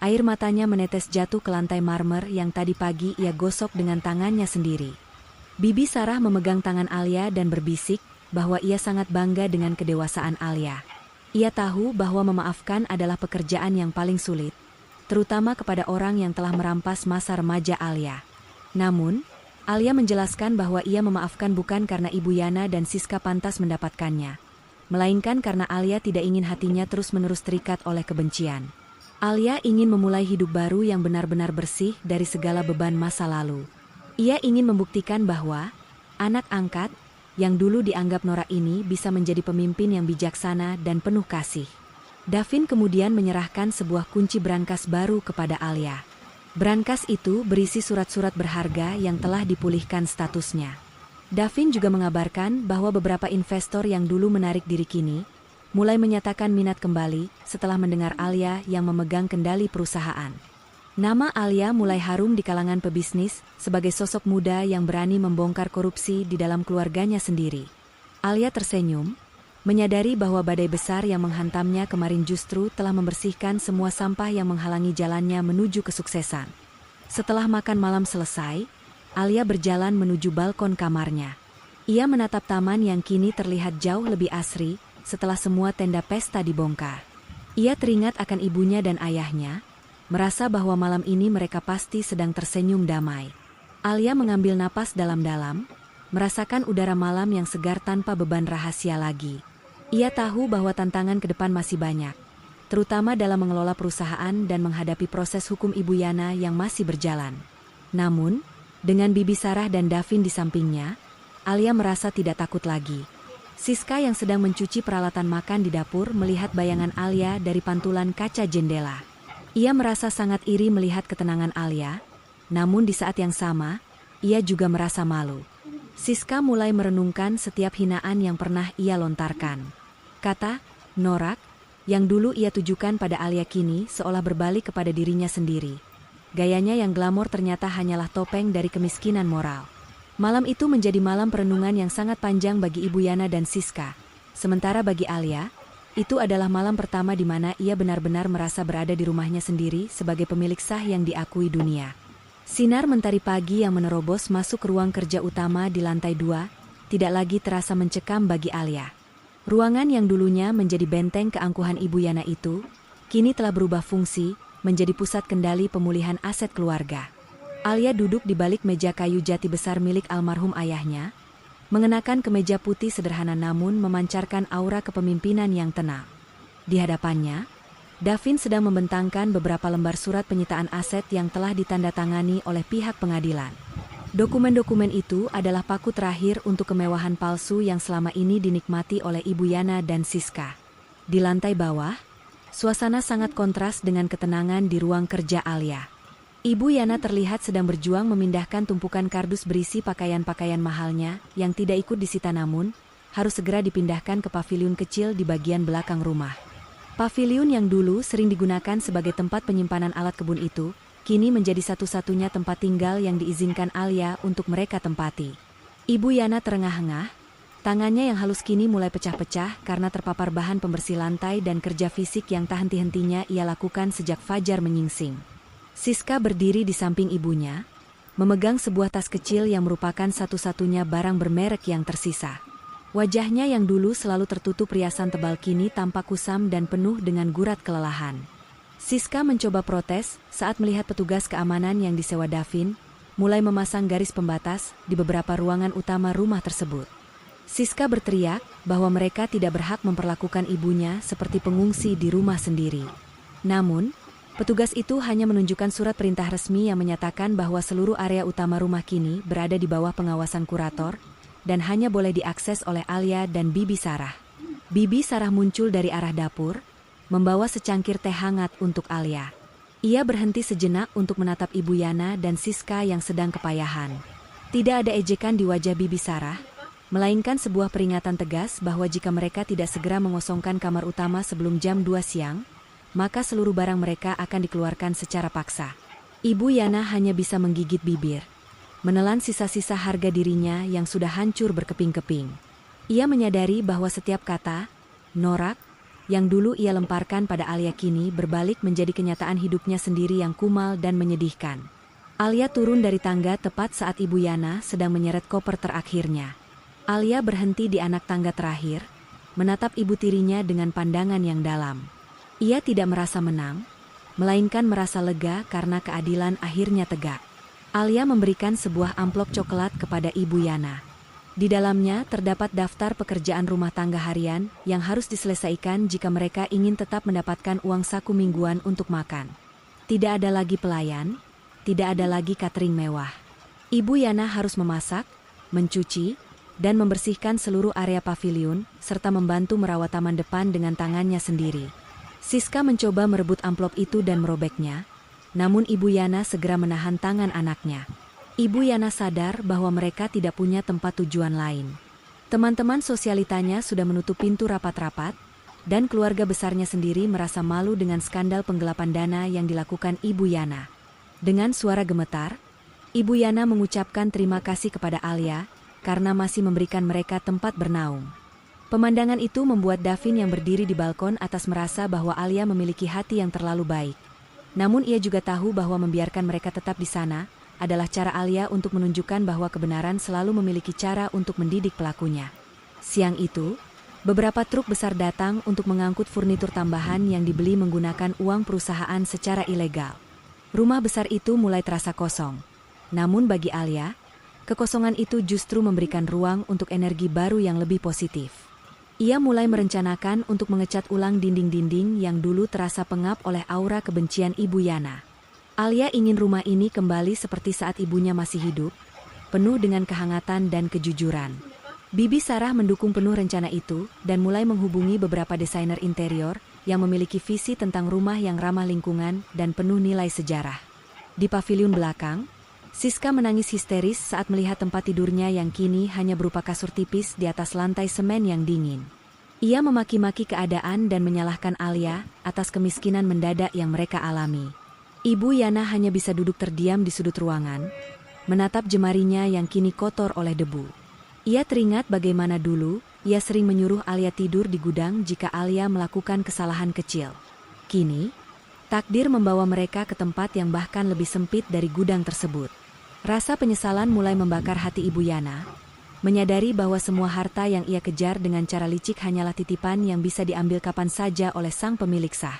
Air matanya menetes jatuh ke lantai marmer yang tadi pagi ia gosok dengan tangannya sendiri. Bibi Sarah memegang tangan Alia dan berbisik bahwa ia sangat bangga dengan kedewasaan Alia. Ia tahu bahwa memaafkan adalah pekerjaan yang paling sulit, terutama kepada orang yang telah merampas masa remaja Alia. Namun, Alia menjelaskan bahwa ia memaafkan bukan karena Ibu Yana dan Siska pantas mendapatkannya, melainkan karena Alia tidak ingin hatinya terus-menerus terikat oleh kebencian. Alia ingin memulai hidup baru yang benar-benar bersih dari segala beban masa lalu. Ia ingin membuktikan bahwa anak angkat yang dulu dianggap norak ini bisa menjadi pemimpin yang bijaksana dan penuh kasih. Davin kemudian menyerahkan sebuah kunci brankas baru kepada Alia. Brankas itu berisi surat-surat berharga yang telah dipulihkan statusnya. Davin juga mengabarkan bahwa beberapa investor yang dulu menarik diri kini mulai menyatakan minat kembali setelah mendengar Alia yang memegang kendali perusahaan. Nama Alia mulai harum di kalangan pebisnis sebagai sosok muda yang berani membongkar korupsi di dalam keluarganya sendiri. Alia tersenyum, menyadari bahwa badai besar yang menghantamnya kemarin justru telah membersihkan semua sampah yang menghalangi jalannya menuju kesuksesan. Setelah makan malam selesai, Alia berjalan menuju balkon kamarnya. Ia menatap taman yang kini terlihat jauh lebih asri setelah semua tenda pesta dibongkar. Ia teringat akan ibunya dan ayahnya, merasa bahwa malam ini mereka pasti sedang tersenyum damai. Alia mengambil napas dalam-dalam, merasakan udara malam yang segar tanpa beban rahasia lagi. Ia tahu bahwa tantangan ke depan masih banyak, terutama dalam mengelola perusahaan dan menghadapi proses hukum Ibu Yana yang masih berjalan. Namun, dengan Bibi Sarah dan Davin di sampingnya, Alia merasa tidak takut lagi. Siska yang sedang mencuci peralatan makan di dapur melihat bayangan Alia dari pantulan kaca jendela. Ia merasa sangat iri melihat ketenangan Alia, namun di saat yang sama, ia juga merasa malu. Siska mulai merenungkan setiap hinaan yang pernah ia lontarkan. Kata norak yang dulu ia tujukan pada Alia kini seolah berbalik kepada dirinya sendiri. Gayanya yang glamor ternyata hanyalah topeng dari kemiskinan moral. Malam itu menjadi malam perenungan yang sangat panjang bagi Ibu Yana dan Siska. Sementara bagi Alia, itu adalah malam pertama di mana ia benar-benar merasa berada di rumahnya sendiri sebagai pemilik sah yang diakui dunia. Sinar mentari pagi yang menerobos masuk ke ruang kerja utama di lantai 2, tidak lagi terasa mencekam bagi Alia. Ruangan yang dulunya menjadi benteng keangkuhan Ibu Yana itu, kini telah berubah fungsi, menjadi pusat kendali pemulihan aset keluarga. Alia duduk di balik meja kayu jati besar milik almarhum ayahnya, mengenakan kemeja putih sederhana namun memancarkan aura kepemimpinan yang tenang. Di hadapannya, Davin sedang membentangkan beberapa lembar surat penyitaan aset yang telah ditandatangani oleh pihak pengadilan. Dokumen-dokumen itu adalah paku terakhir untuk kemewahan palsu yang selama ini dinikmati oleh Ibu Yana dan Siska. Di lantai bawah, suasana sangat kontras dengan ketenangan di ruang kerja Alia. Ibu Yana terlihat sedang berjuang memindahkan tumpukan kardus berisi pakaian-pakaian mahalnya yang tidak ikut disita namun harus segera dipindahkan ke paviliun kecil di bagian belakang rumah. Paviliun yang dulu sering digunakan sebagai tempat penyimpanan alat kebun itu, kini menjadi satu-satunya tempat tinggal yang diizinkan Alia untuk mereka tempati. Ibu Yana terengah-engah, tangannya yang halus kini mulai pecah-pecah karena terpapar bahan pembersih lantai dan kerja fisik yang tak henti-hentinya ia lakukan sejak fajar menyingsing. Siska berdiri di samping ibunya, memegang sebuah tas kecil yang merupakan satu-satunya barang bermerek yang tersisa. Wajahnya yang dulu selalu tertutup riasan tebal kini tampak kusam dan penuh dengan gurat kelelahan. Siska mencoba protes saat melihat petugas keamanan yang disewa Davin mulai memasang garis pembatas di beberapa ruangan utama rumah tersebut. Siska berteriak bahwa mereka tidak berhak memperlakukan ibunya seperti pengungsi di rumah sendiri. Namun, petugas itu hanya menunjukkan surat perintah resmi yang menyatakan bahwa seluruh area utama rumah kini berada di bawah pengawasan kurator dan hanya boleh diakses oleh Alia dan Bibi Sarah. Bibi Sarah muncul dari arah dapur, membawa secangkir teh hangat untuk Alia. Ia berhenti sejenak untuk menatap Ibu Yana dan Siska yang sedang kepayahan. Tidak ada ejekan di wajah Bibi Sarah, melainkan sebuah peringatan tegas bahwa jika mereka tidak segera mengosongkan kamar utama sebelum jam 2 siang, maka seluruh barang mereka akan dikeluarkan secara paksa. Ibu Yana hanya bisa menggigit bibir, menelan sisa-sisa harga dirinya yang sudah hancur berkeping-keping. Ia menyadari bahwa setiap kata, norak, yang dulu ia lemparkan pada Alia kini berbalik menjadi kenyataan hidupnya sendiri yang kumal dan menyedihkan. Alia turun dari tangga tepat saat Ibu Yana sedang menyeret koper terakhirnya. Alia berhenti di anak tangga terakhir, menatap ibu tirinya dengan pandangan yang dalam. Ia tidak merasa menang, melainkan merasa lega karena keadilan akhirnya tegak. Alia memberikan sebuah amplop coklat kepada Ibu Yana. Di dalamnya terdapat daftar pekerjaan rumah tangga harian yang harus diselesaikan jika mereka ingin tetap mendapatkan uang saku mingguan untuk makan. Tidak ada lagi pelayan, tidak ada lagi catering mewah. Ibu Yana harus memasak, mencuci, dan membersihkan seluruh area paviliun, serta membantu merawat taman depan dengan tangannya sendiri. Siska mencoba merebut amplop itu dan merobeknya, namun Ibu Yana segera menahan tangan anaknya. Ibu Yana sadar bahwa mereka tidak punya tempat tujuan lain. Teman-teman sosialitanya sudah menutup pintu rapat-rapat, dan keluarga besarnya sendiri merasa malu dengan skandal penggelapan dana yang dilakukan Ibu Yana. Dengan suara gemetar, Ibu Yana mengucapkan terima kasih kepada Alia, karena masih memberikan mereka tempat bernaung. Pemandangan itu membuat Davin yang berdiri di balkon atas merasa bahwa Alia memiliki hati yang terlalu baik. Namun ia juga tahu bahwa membiarkan mereka tetap di sana adalah cara Alia untuk menunjukkan bahwa kebenaran selalu memiliki cara untuk mendidik pelakunya. Siang itu, beberapa truk besar datang untuk mengangkut furnitur tambahan yang dibeli menggunakan uang perusahaan secara ilegal. Rumah besar itu mulai terasa kosong. Namun bagi Alia, kekosongan itu justru memberikan ruang untuk energi baru yang lebih positif. Ia mulai merencanakan untuk mengecat ulang dinding-dinding yang dulu terasa pengap oleh aura kebencian Ibu Yana. Alia ingin rumah ini kembali seperti saat ibunya masih hidup, penuh dengan kehangatan dan kejujuran. Bibi Sarah mendukung penuh rencana itu dan mulai menghubungi beberapa desainer interior yang memiliki visi tentang rumah yang ramah lingkungan dan penuh nilai sejarah. Di paviliun belakang, Siska menangis histeris saat melihat tempat tidurnya yang kini hanya berupa kasur tipis di atas lantai semen yang dingin. Ia memaki-maki keadaan dan menyalahkan Alia atas kemiskinan mendadak yang mereka alami. Ibu Yana hanya bisa duduk terdiam di sudut ruangan, menatap jemarinya yang kini kotor oleh debu. Ia teringat bagaimana dulu ia sering menyuruh Alia tidur di gudang jika Alia melakukan kesalahan kecil. Kini, takdir membawa mereka ke tempat yang bahkan lebih sempit dari gudang tersebut. Rasa penyesalan mulai membakar hati Ibu Yana, menyadari bahwa semua harta yang ia kejar dengan cara licik hanyalah titipan yang bisa diambil kapan saja oleh sang pemilik sah.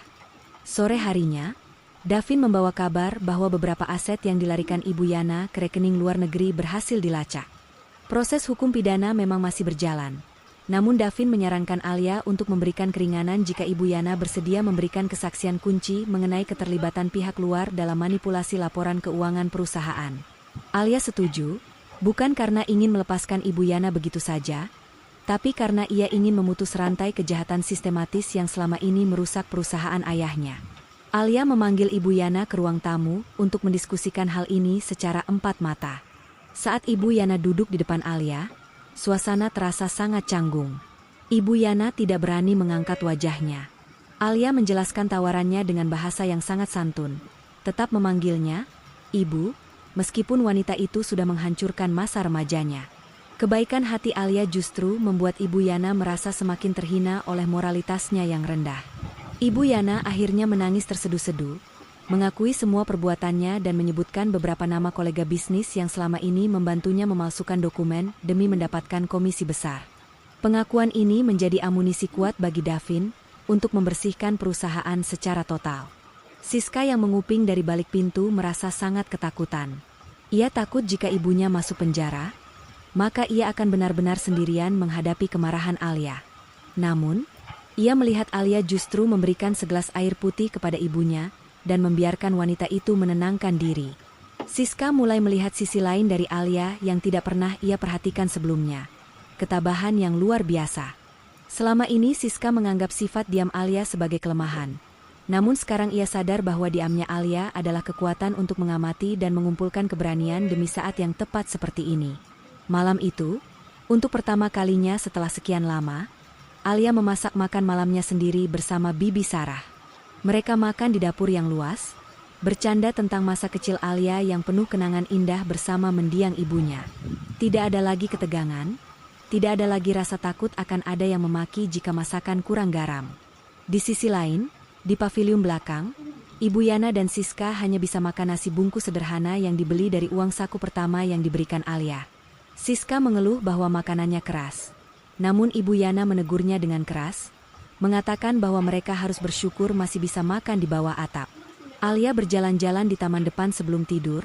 Sore harinya, Davin membawa kabar bahwa beberapa aset yang dilarikan Ibu Yana ke rekening luar negeri berhasil dilacak. Proses hukum pidana memang masih berjalan. Namun Davin menyarankan Alia untuk memberikan keringanan jika Ibu Yana bersedia memberikan kesaksian kunci mengenai keterlibatan pihak luar dalam manipulasi laporan keuangan perusahaan. Alia setuju, bukan karena ingin melepaskan Ibu Yana begitu saja, tapi karena ia ingin memutus rantai kejahatan sistematis yang selama ini merusak perusahaan ayahnya. Alia memanggil Ibu Yana ke ruang tamu untuk mendiskusikan hal ini secara empat mata. Saat Ibu Yana duduk di depan Alia, suasana terasa sangat canggung. Ibu Yana tidak berani mengangkat wajahnya. Alia menjelaskan tawarannya dengan bahasa yang sangat santun, tetap memanggilnya Ibu, meskipun wanita itu sudah menghancurkan masa remajanya. Kebaikan hati Alia justru membuat Ibu Yana merasa semakin terhina oleh moralitasnya yang rendah. Ibu Yana akhirnya menangis terseduh-seduh, mengakui semua perbuatannya dan menyebutkan beberapa nama kolega bisnis yang selama ini membantunya memalsukan dokumen demi mendapatkan komisi besar. Pengakuan ini menjadi amunisi kuat bagi Davin untuk membersihkan perusahaan secara total. Siska yang menguping dari balik pintu merasa sangat ketakutan. Ia takut jika ibunya masuk penjara, maka ia akan benar-benar sendirian menghadapi kemarahan Alia. Namun, Ia melihat Alia justru memberikan segelas air putih kepada ibunya dan membiarkan wanita itu menenangkan diri. Siska mulai melihat sisi lain dari Alia yang tidak pernah ia perhatikan sebelumnya. Ketabahan yang luar biasa. Selama ini Siska menganggap sifat diam Alia sebagai kelemahan. Namun sekarang ia sadar bahwa diamnya Alia adalah kekuatan untuk mengamati dan mengumpulkan keberanian demi saat yang tepat seperti ini. Malam itu, untuk pertama kalinya setelah sekian lama, Alia memasak makan malamnya sendiri bersama Bibi Sarah. Mereka makan di dapur yang luas, bercanda tentang masa kecil Alia yang penuh kenangan indah bersama mendiang ibunya. Tidak ada lagi ketegangan, tidak ada lagi rasa takut akan ada yang memaki jika masakan kurang garam. Di sisi lain, di paviliun belakang, Ibu Yana dan Siska hanya bisa makan nasi bungkus sederhana yang dibeli dari uang saku pertama yang diberikan Alia. Siska mengeluh bahwa makanannya keras. Namun Ibu Yana menegurnya dengan keras, mengatakan bahwa mereka harus bersyukur masih bisa makan di bawah atap. Alia berjalan-jalan di taman depan sebelum tidur,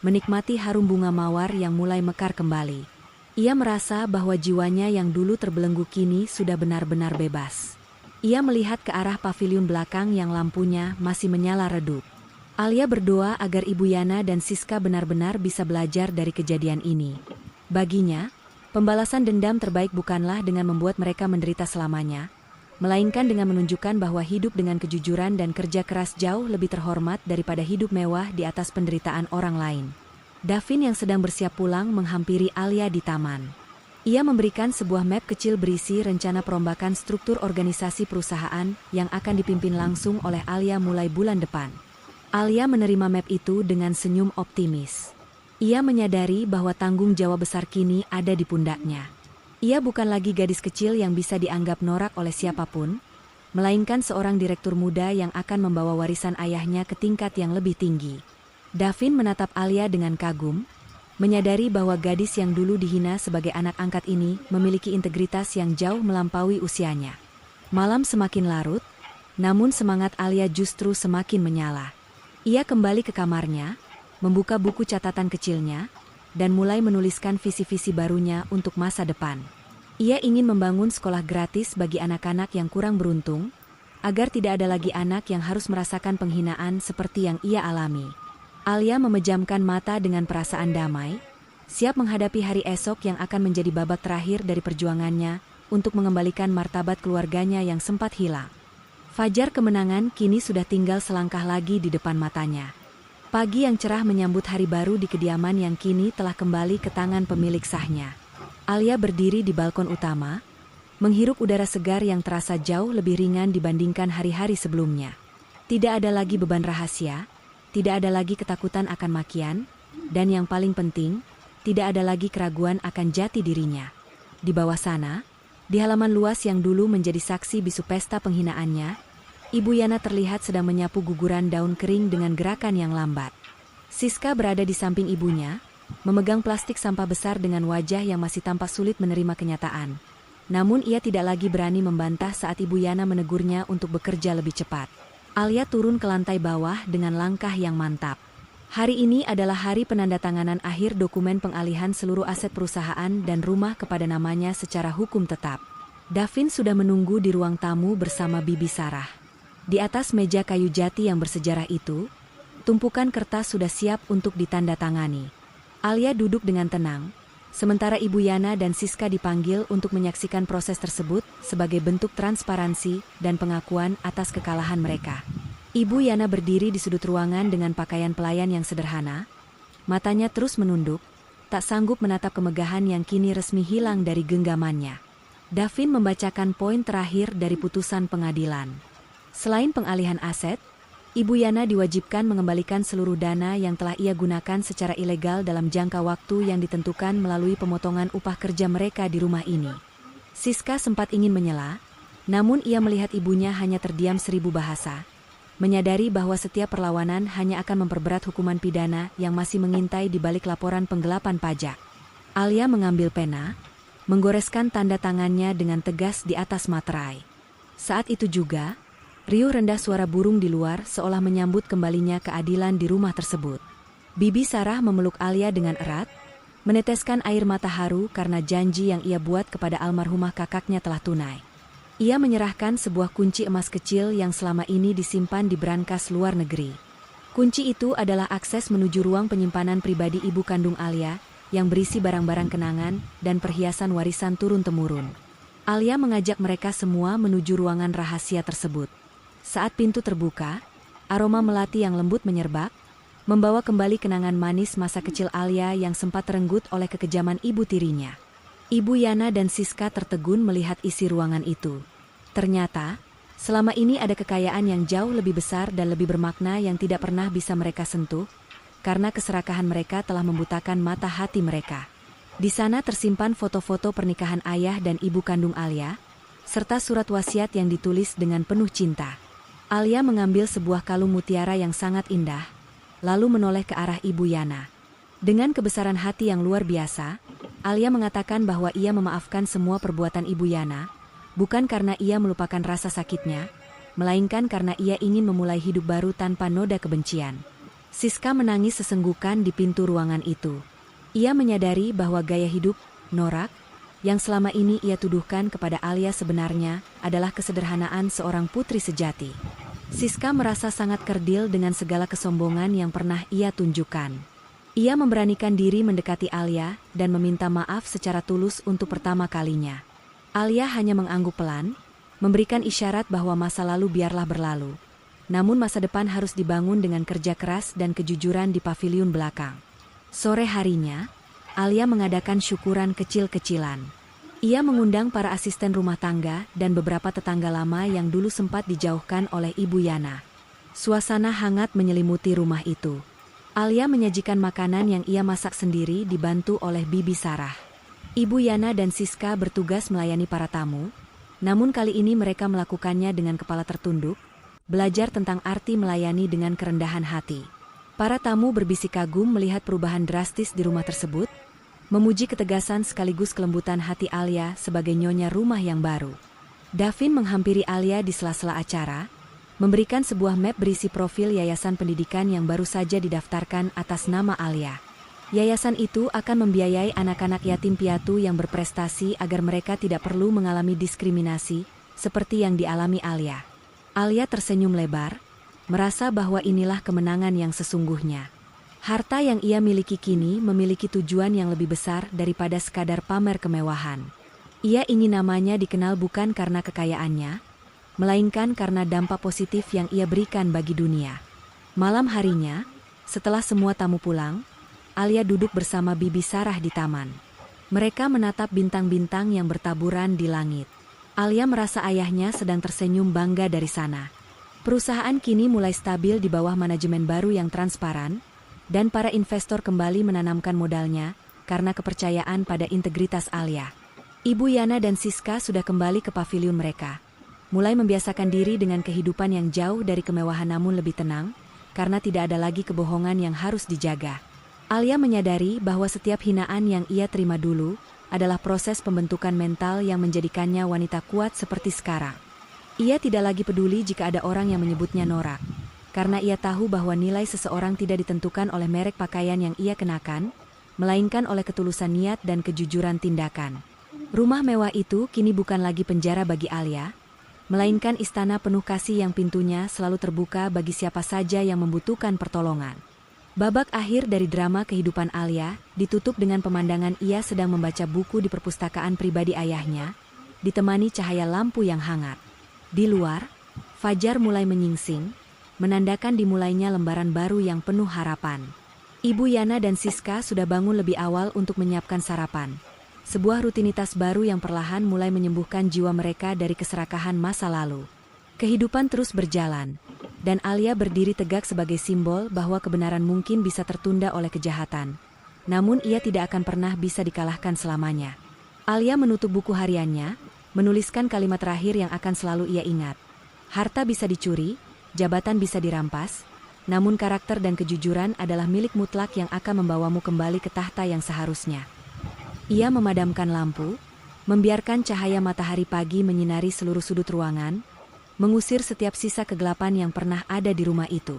menikmati harum bunga mawar yang mulai mekar kembali. Ia merasa bahwa jiwanya yang dulu terbelenggu kini sudah benar-benar bebas. Ia melihat ke arah paviliun belakang yang lampunya masih menyala redup. Alia berdoa agar Ibu Yana dan Siska benar-benar bisa belajar dari kejadian ini. Baginya, pembalasan dendam terbaik bukanlah dengan membuat mereka menderita selamanya, melainkan dengan menunjukkan bahwa hidup dengan kejujuran dan kerja keras jauh lebih terhormat daripada hidup mewah di atas penderitaan orang lain. Davin yang sedang bersiap pulang menghampiri Alia di taman. Ia memberikan sebuah map kecil berisi rencana perombakan struktur organisasi perusahaan yang akan dipimpin langsung oleh Alia mulai bulan depan. Alia menerima map itu dengan senyum optimis. Ia menyadari bahwa tanggung jawab besar kini ada di pundaknya. Ia bukan lagi gadis kecil yang bisa dianggap norak oleh siapapun, melainkan seorang direktur muda yang akan membawa warisan ayahnya ke tingkat yang lebih tinggi. Davin menatap Alia dengan kagum, menyadari bahwa gadis yang dulu dihina sebagai anak angkat ini memiliki integritas yang jauh melampaui usianya. Malam semakin larut, namun semangat Alia justru semakin menyala. Ia kembali ke kamarnya, membuka buku catatan kecilnya, dan mulai menuliskan visi-visi barunya untuk masa depan. Ia ingin membangun sekolah gratis bagi anak-anak yang kurang beruntung, agar tidak ada lagi anak yang harus merasakan penghinaan seperti yang ia alami. Alia memejamkan mata dengan perasaan damai, siap menghadapi hari esok yang akan menjadi babak terakhir dari perjuangannya untuk mengembalikan martabat keluarganya yang sempat hilang. Fajar kemenangan kini sudah tinggal selangkah lagi di depan matanya. Pagi yang cerah menyambut hari baru di kediaman yang kini telah kembali ke tangan pemilik sahnya. Alia berdiri di balkon utama, menghirup udara segar yang terasa jauh lebih ringan dibandingkan hari-hari sebelumnya. Tidak ada lagi beban rahasia, tidak ada lagi ketakutan akan makian, dan yang paling penting, tidak ada lagi keraguan akan jati dirinya. Di bawah sana, di halaman luas yang dulu menjadi saksi bisu pesta penghinaannya, Ibu Yana terlihat sedang menyapu guguran daun kering dengan gerakan yang lambat. Siska berada di samping ibunya, memegang plastik sampah besar dengan wajah yang masih tampak sulit menerima kenyataan. Namun ia tidak lagi berani membantah saat Ibu Yana menegurnya untuk bekerja lebih cepat. Alia turun ke lantai bawah dengan langkah yang mantap. Hari ini adalah hari penandatanganan akhir dokumen pengalihan seluruh aset perusahaan dan rumah kepada namanya secara hukum tetap. Davin sudah menunggu di ruang tamu bersama Bibi Sarah. Di atas meja kayu jati yang bersejarah itu, tumpukan kertas sudah siap untuk ditandatangani. Alia duduk dengan tenang, sementara Ibu Yana dan Siska dipanggil untuk menyaksikan proses tersebut sebagai bentuk transparansi dan pengakuan atas kekalahan mereka. Ibu Yana berdiri di sudut ruangan dengan pakaian pelayan yang sederhana, matanya terus menunduk, tak sanggup menatap kemegahan yang kini resmi hilang dari genggamannya. Davin membacakan poin terakhir dari putusan pengadilan. Selain pengalihan aset, Ibu Yana diwajibkan mengembalikan seluruh dana yang telah ia gunakan secara ilegal dalam jangka waktu yang ditentukan melalui pemotongan upah kerja mereka di rumah ini. Siska sempat ingin menyela, namun ia melihat ibunya hanya terdiam 1000 bahasa, menyadari bahwa setiap perlawanan hanya akan memperberat hukuman pidana yang masih mengintai di balik laporan penggelapan pajak. Alia mengambil pena, menggoreskan tanda tangannya dengan tegas di atas materai. Saat itu juga, riuh rendah suara burung di luar seolah menyambut kembalinya keadilan di rumah tersebut. Bibi Sarah memeluk Alia dengan erat, meneteskan air mata haru karena janji yang ia buat kepada almarhumah kakaknya telah tunai. Ia menyerahkan sebuah kunci emas kecil yang selama ini disimpan di brankas luar negeri. Kunci itu adalah akses menuju ruang penyimpanan pribadi ibu kandung Alia, yang berisi barang-barang kenangan dan perhiasan warisan turun-temurun. Alia mengajak mereka semua menuju ruangan rahasia tersebut. Saat pintu terbuka, aroma melati yang lembut menyerbak, membawa kembali kenangan manis masa kecil Alia yang sempat terenggut oleh kekejaman ibu tirinya. Ibu Yana dan Siska tertegun melihat isi ruangan itu. Ternyata, selama ini ada kekayaan yang jauh lebih besar dan lebih bermakna yang tidak pernah bisa mereka sentuh, karena keserakahan mereka telah membutakan mata hati mereka. Di sana tersimpan foto-foto pernikahan ayah dan ibu kandung Alia, serta surat wasiat yang ditulis dengan penuh cinta. Alia mengambil sebuah kalung mutiara yang sangat indah, lalu menoleh ke arah ibu Yana. Dengan kebesaran hati yang luar biasa, Alia mengatakan bahwa ia memaafkan semua perbuatan ibu Yana, bukan karena ia melupakan rasa sakitnya, melainkan karena ia ingin memulai hidup baru tanpa noda kebencian. Siska menangis sesenggukan di pintu ruangan itu. Ia menyadari bahwa gaya hidup norak yang selama ini ia tuduhkan kepada Alia sebenarnya adalah kesederhanaan seorang putri sejati. Siska merasa sangat kerdil dengan segala kesombongan yang pernah ia tunjukkan. Ia memberanikan diri mendekati Alia dan meminta maaf secara tulus untuk pertama kalinya. Alia hanya mengangguk pelan, memberikan isyarat bahwa masa lalu biarlah berlalu. Namun masa depan harus dibangun dengan kerja keras dan kejujuran di paviliun belakang. Sore harinya, Alia mengadakan syukuran kecil-kecilan. Ia mengundang para asisten rumah tangga dan beberapa tetangga lama yang dulu sempat dijauhkan oleh Ibu Yana. Suasana hangat menyelimuti rumah itu. Alia menyajikan makanan yang ia masak sendiri dibantu oleh Bibi Sarah. Ibu Yana dan Siska bertugas melayani para tamu, namun kali ini mereka melakukannya dengan kepala tertunduk, belajar tentang arti melayani dengan kerendahan hati. Para tamu berbisik kagum melihat perubahan drastis di rumah tersebut, memuji ketegasan sekaligus kelembutan hati Alia sebagai nyonya rumah yang baru. Davin menghampiri Alia di sela-sela acara, memberikan sebuah map berisi profil yayasan pendidikan yang baru saja didaftarkan atas nama Alia. Yayasan itu akan membiayai anak-anak yatim piatu yang berprestasi agar mereka tidak perlu mengalami diskriminasi, seperti yang dialami Alia. Alia tersenyum lebar, merasa bahwa inilah kemenangan yang sesungguhnya. Harta yang ia miliki kini memiliki tujuan yang lebih besar daripada sekadar pamer kemewahan. Ia ingin namanya dikenal bukan karena kekayaannya, melainkan karena dampak positif yang ia berikan bagi dunia. Malam harinya, setelah semua tamu pulang, Alia duduk bersama Bibi Sarah di taman. Mereka menatap bintang-bintang yang bertaburan di langit. Alia merasa ayahnya sedang tersenyum bangga dari sana. Perusahaan kini mulai stabil di bawah manajemen baru yang transparan, dan para investor kembali menanamkan modalnya karena kepercayaan pada integritas Alia. Ibu Yana dan Siska sudah kembali ke paviliun mereka, mulai membiasakan diri dengan kehidupan yang jauh dari kemewahan namun lebih tenang, karena tidak ada lagi kebohongan yang harus dijaga. Alia menyadari bahwa setiap hinaan yang ia terima dulu adalah proses pembentukan mental yang menjadikannya wanita kuat seperti sekarang. Ia tidak lagi peduli jika ada orang yang menyebutnya norak, karena ia tahu bahwa nilai seseorang tidak ditentukan oleh merek pakaian yang ia kenakan, melainkan oleh ketulusan niat dan kejujuran tindakan. Rumah mewah itu kini bukan lagi penjara bagi Alia, melainkan istana penuh kasih yang pintunya selalu terbuka bagi siapa saja yang membutuhkan pertolongan. Babak akhir dari drama kehidupan Alia ditutup dengan pemandangan ia sedang membaca buku di perpustakaan pribadi ayahnya, ditemani cahaya lampu yang hangat. Di luar, fajar mulai menyingsing, menandakan dimulainya lembaran baru yang penuh harapan. Ibu Yana dan Siska sudah bangun lebih awal untuk menyiapkan sarapan. Sebuah rutinitas baru yang perlahan mulai menyembuhkan jiwa mereka dari keserakahan masa lalu. Kehidupan terus berjalan, dan Alia berdiri tegak sebagai simbol bahwa kebenaran mungkin bisa tertunda oleh kejahatan. Namun ia tidak akan pernah bisa dikalahkan selamanya. Alia menutup buku hariannya, menuliskan kalimat terakhir yang akan selalu ia ingat. Harta bisa dicuri, jabatan bisa dirampas, namun karakter dan kejujuran adalah milik mutlak yang akan membawamu kembali ke tahta yang seharusnya. Ia memadamkan lampu, membiarkan cahaya matahari pagi menyinari seluruh sudut ruangan, mengusir setiap sisa kegelapan yang pernah ada di rumah itu.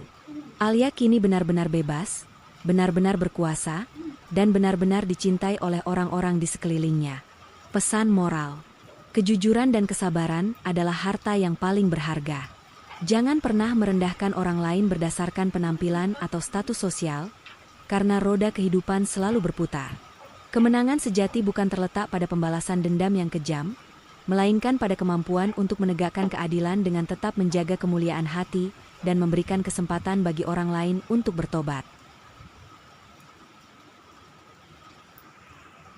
Alia kini benar-benar bebas, benar-benar berkuasa, dan benar-benar dicintai oleh orang-orang di sekelilingnya. Pesan moral: Kejujuran dan kesabaran adalah harta yang paling berharga. Jangan pernah merendahkan orang lain berdasarkan penampilan atau status sosial, karena roda kehidupan selalu berputar. Kemenangan sejati bukan terletak pada pembalasan dendam yang kejam, melainkan pada kemampuan untuk menegakkan keadilan dengan tetap menjaga kemuliaan hati dan memberikan kesempatan bagi orang lain untuk bertobat.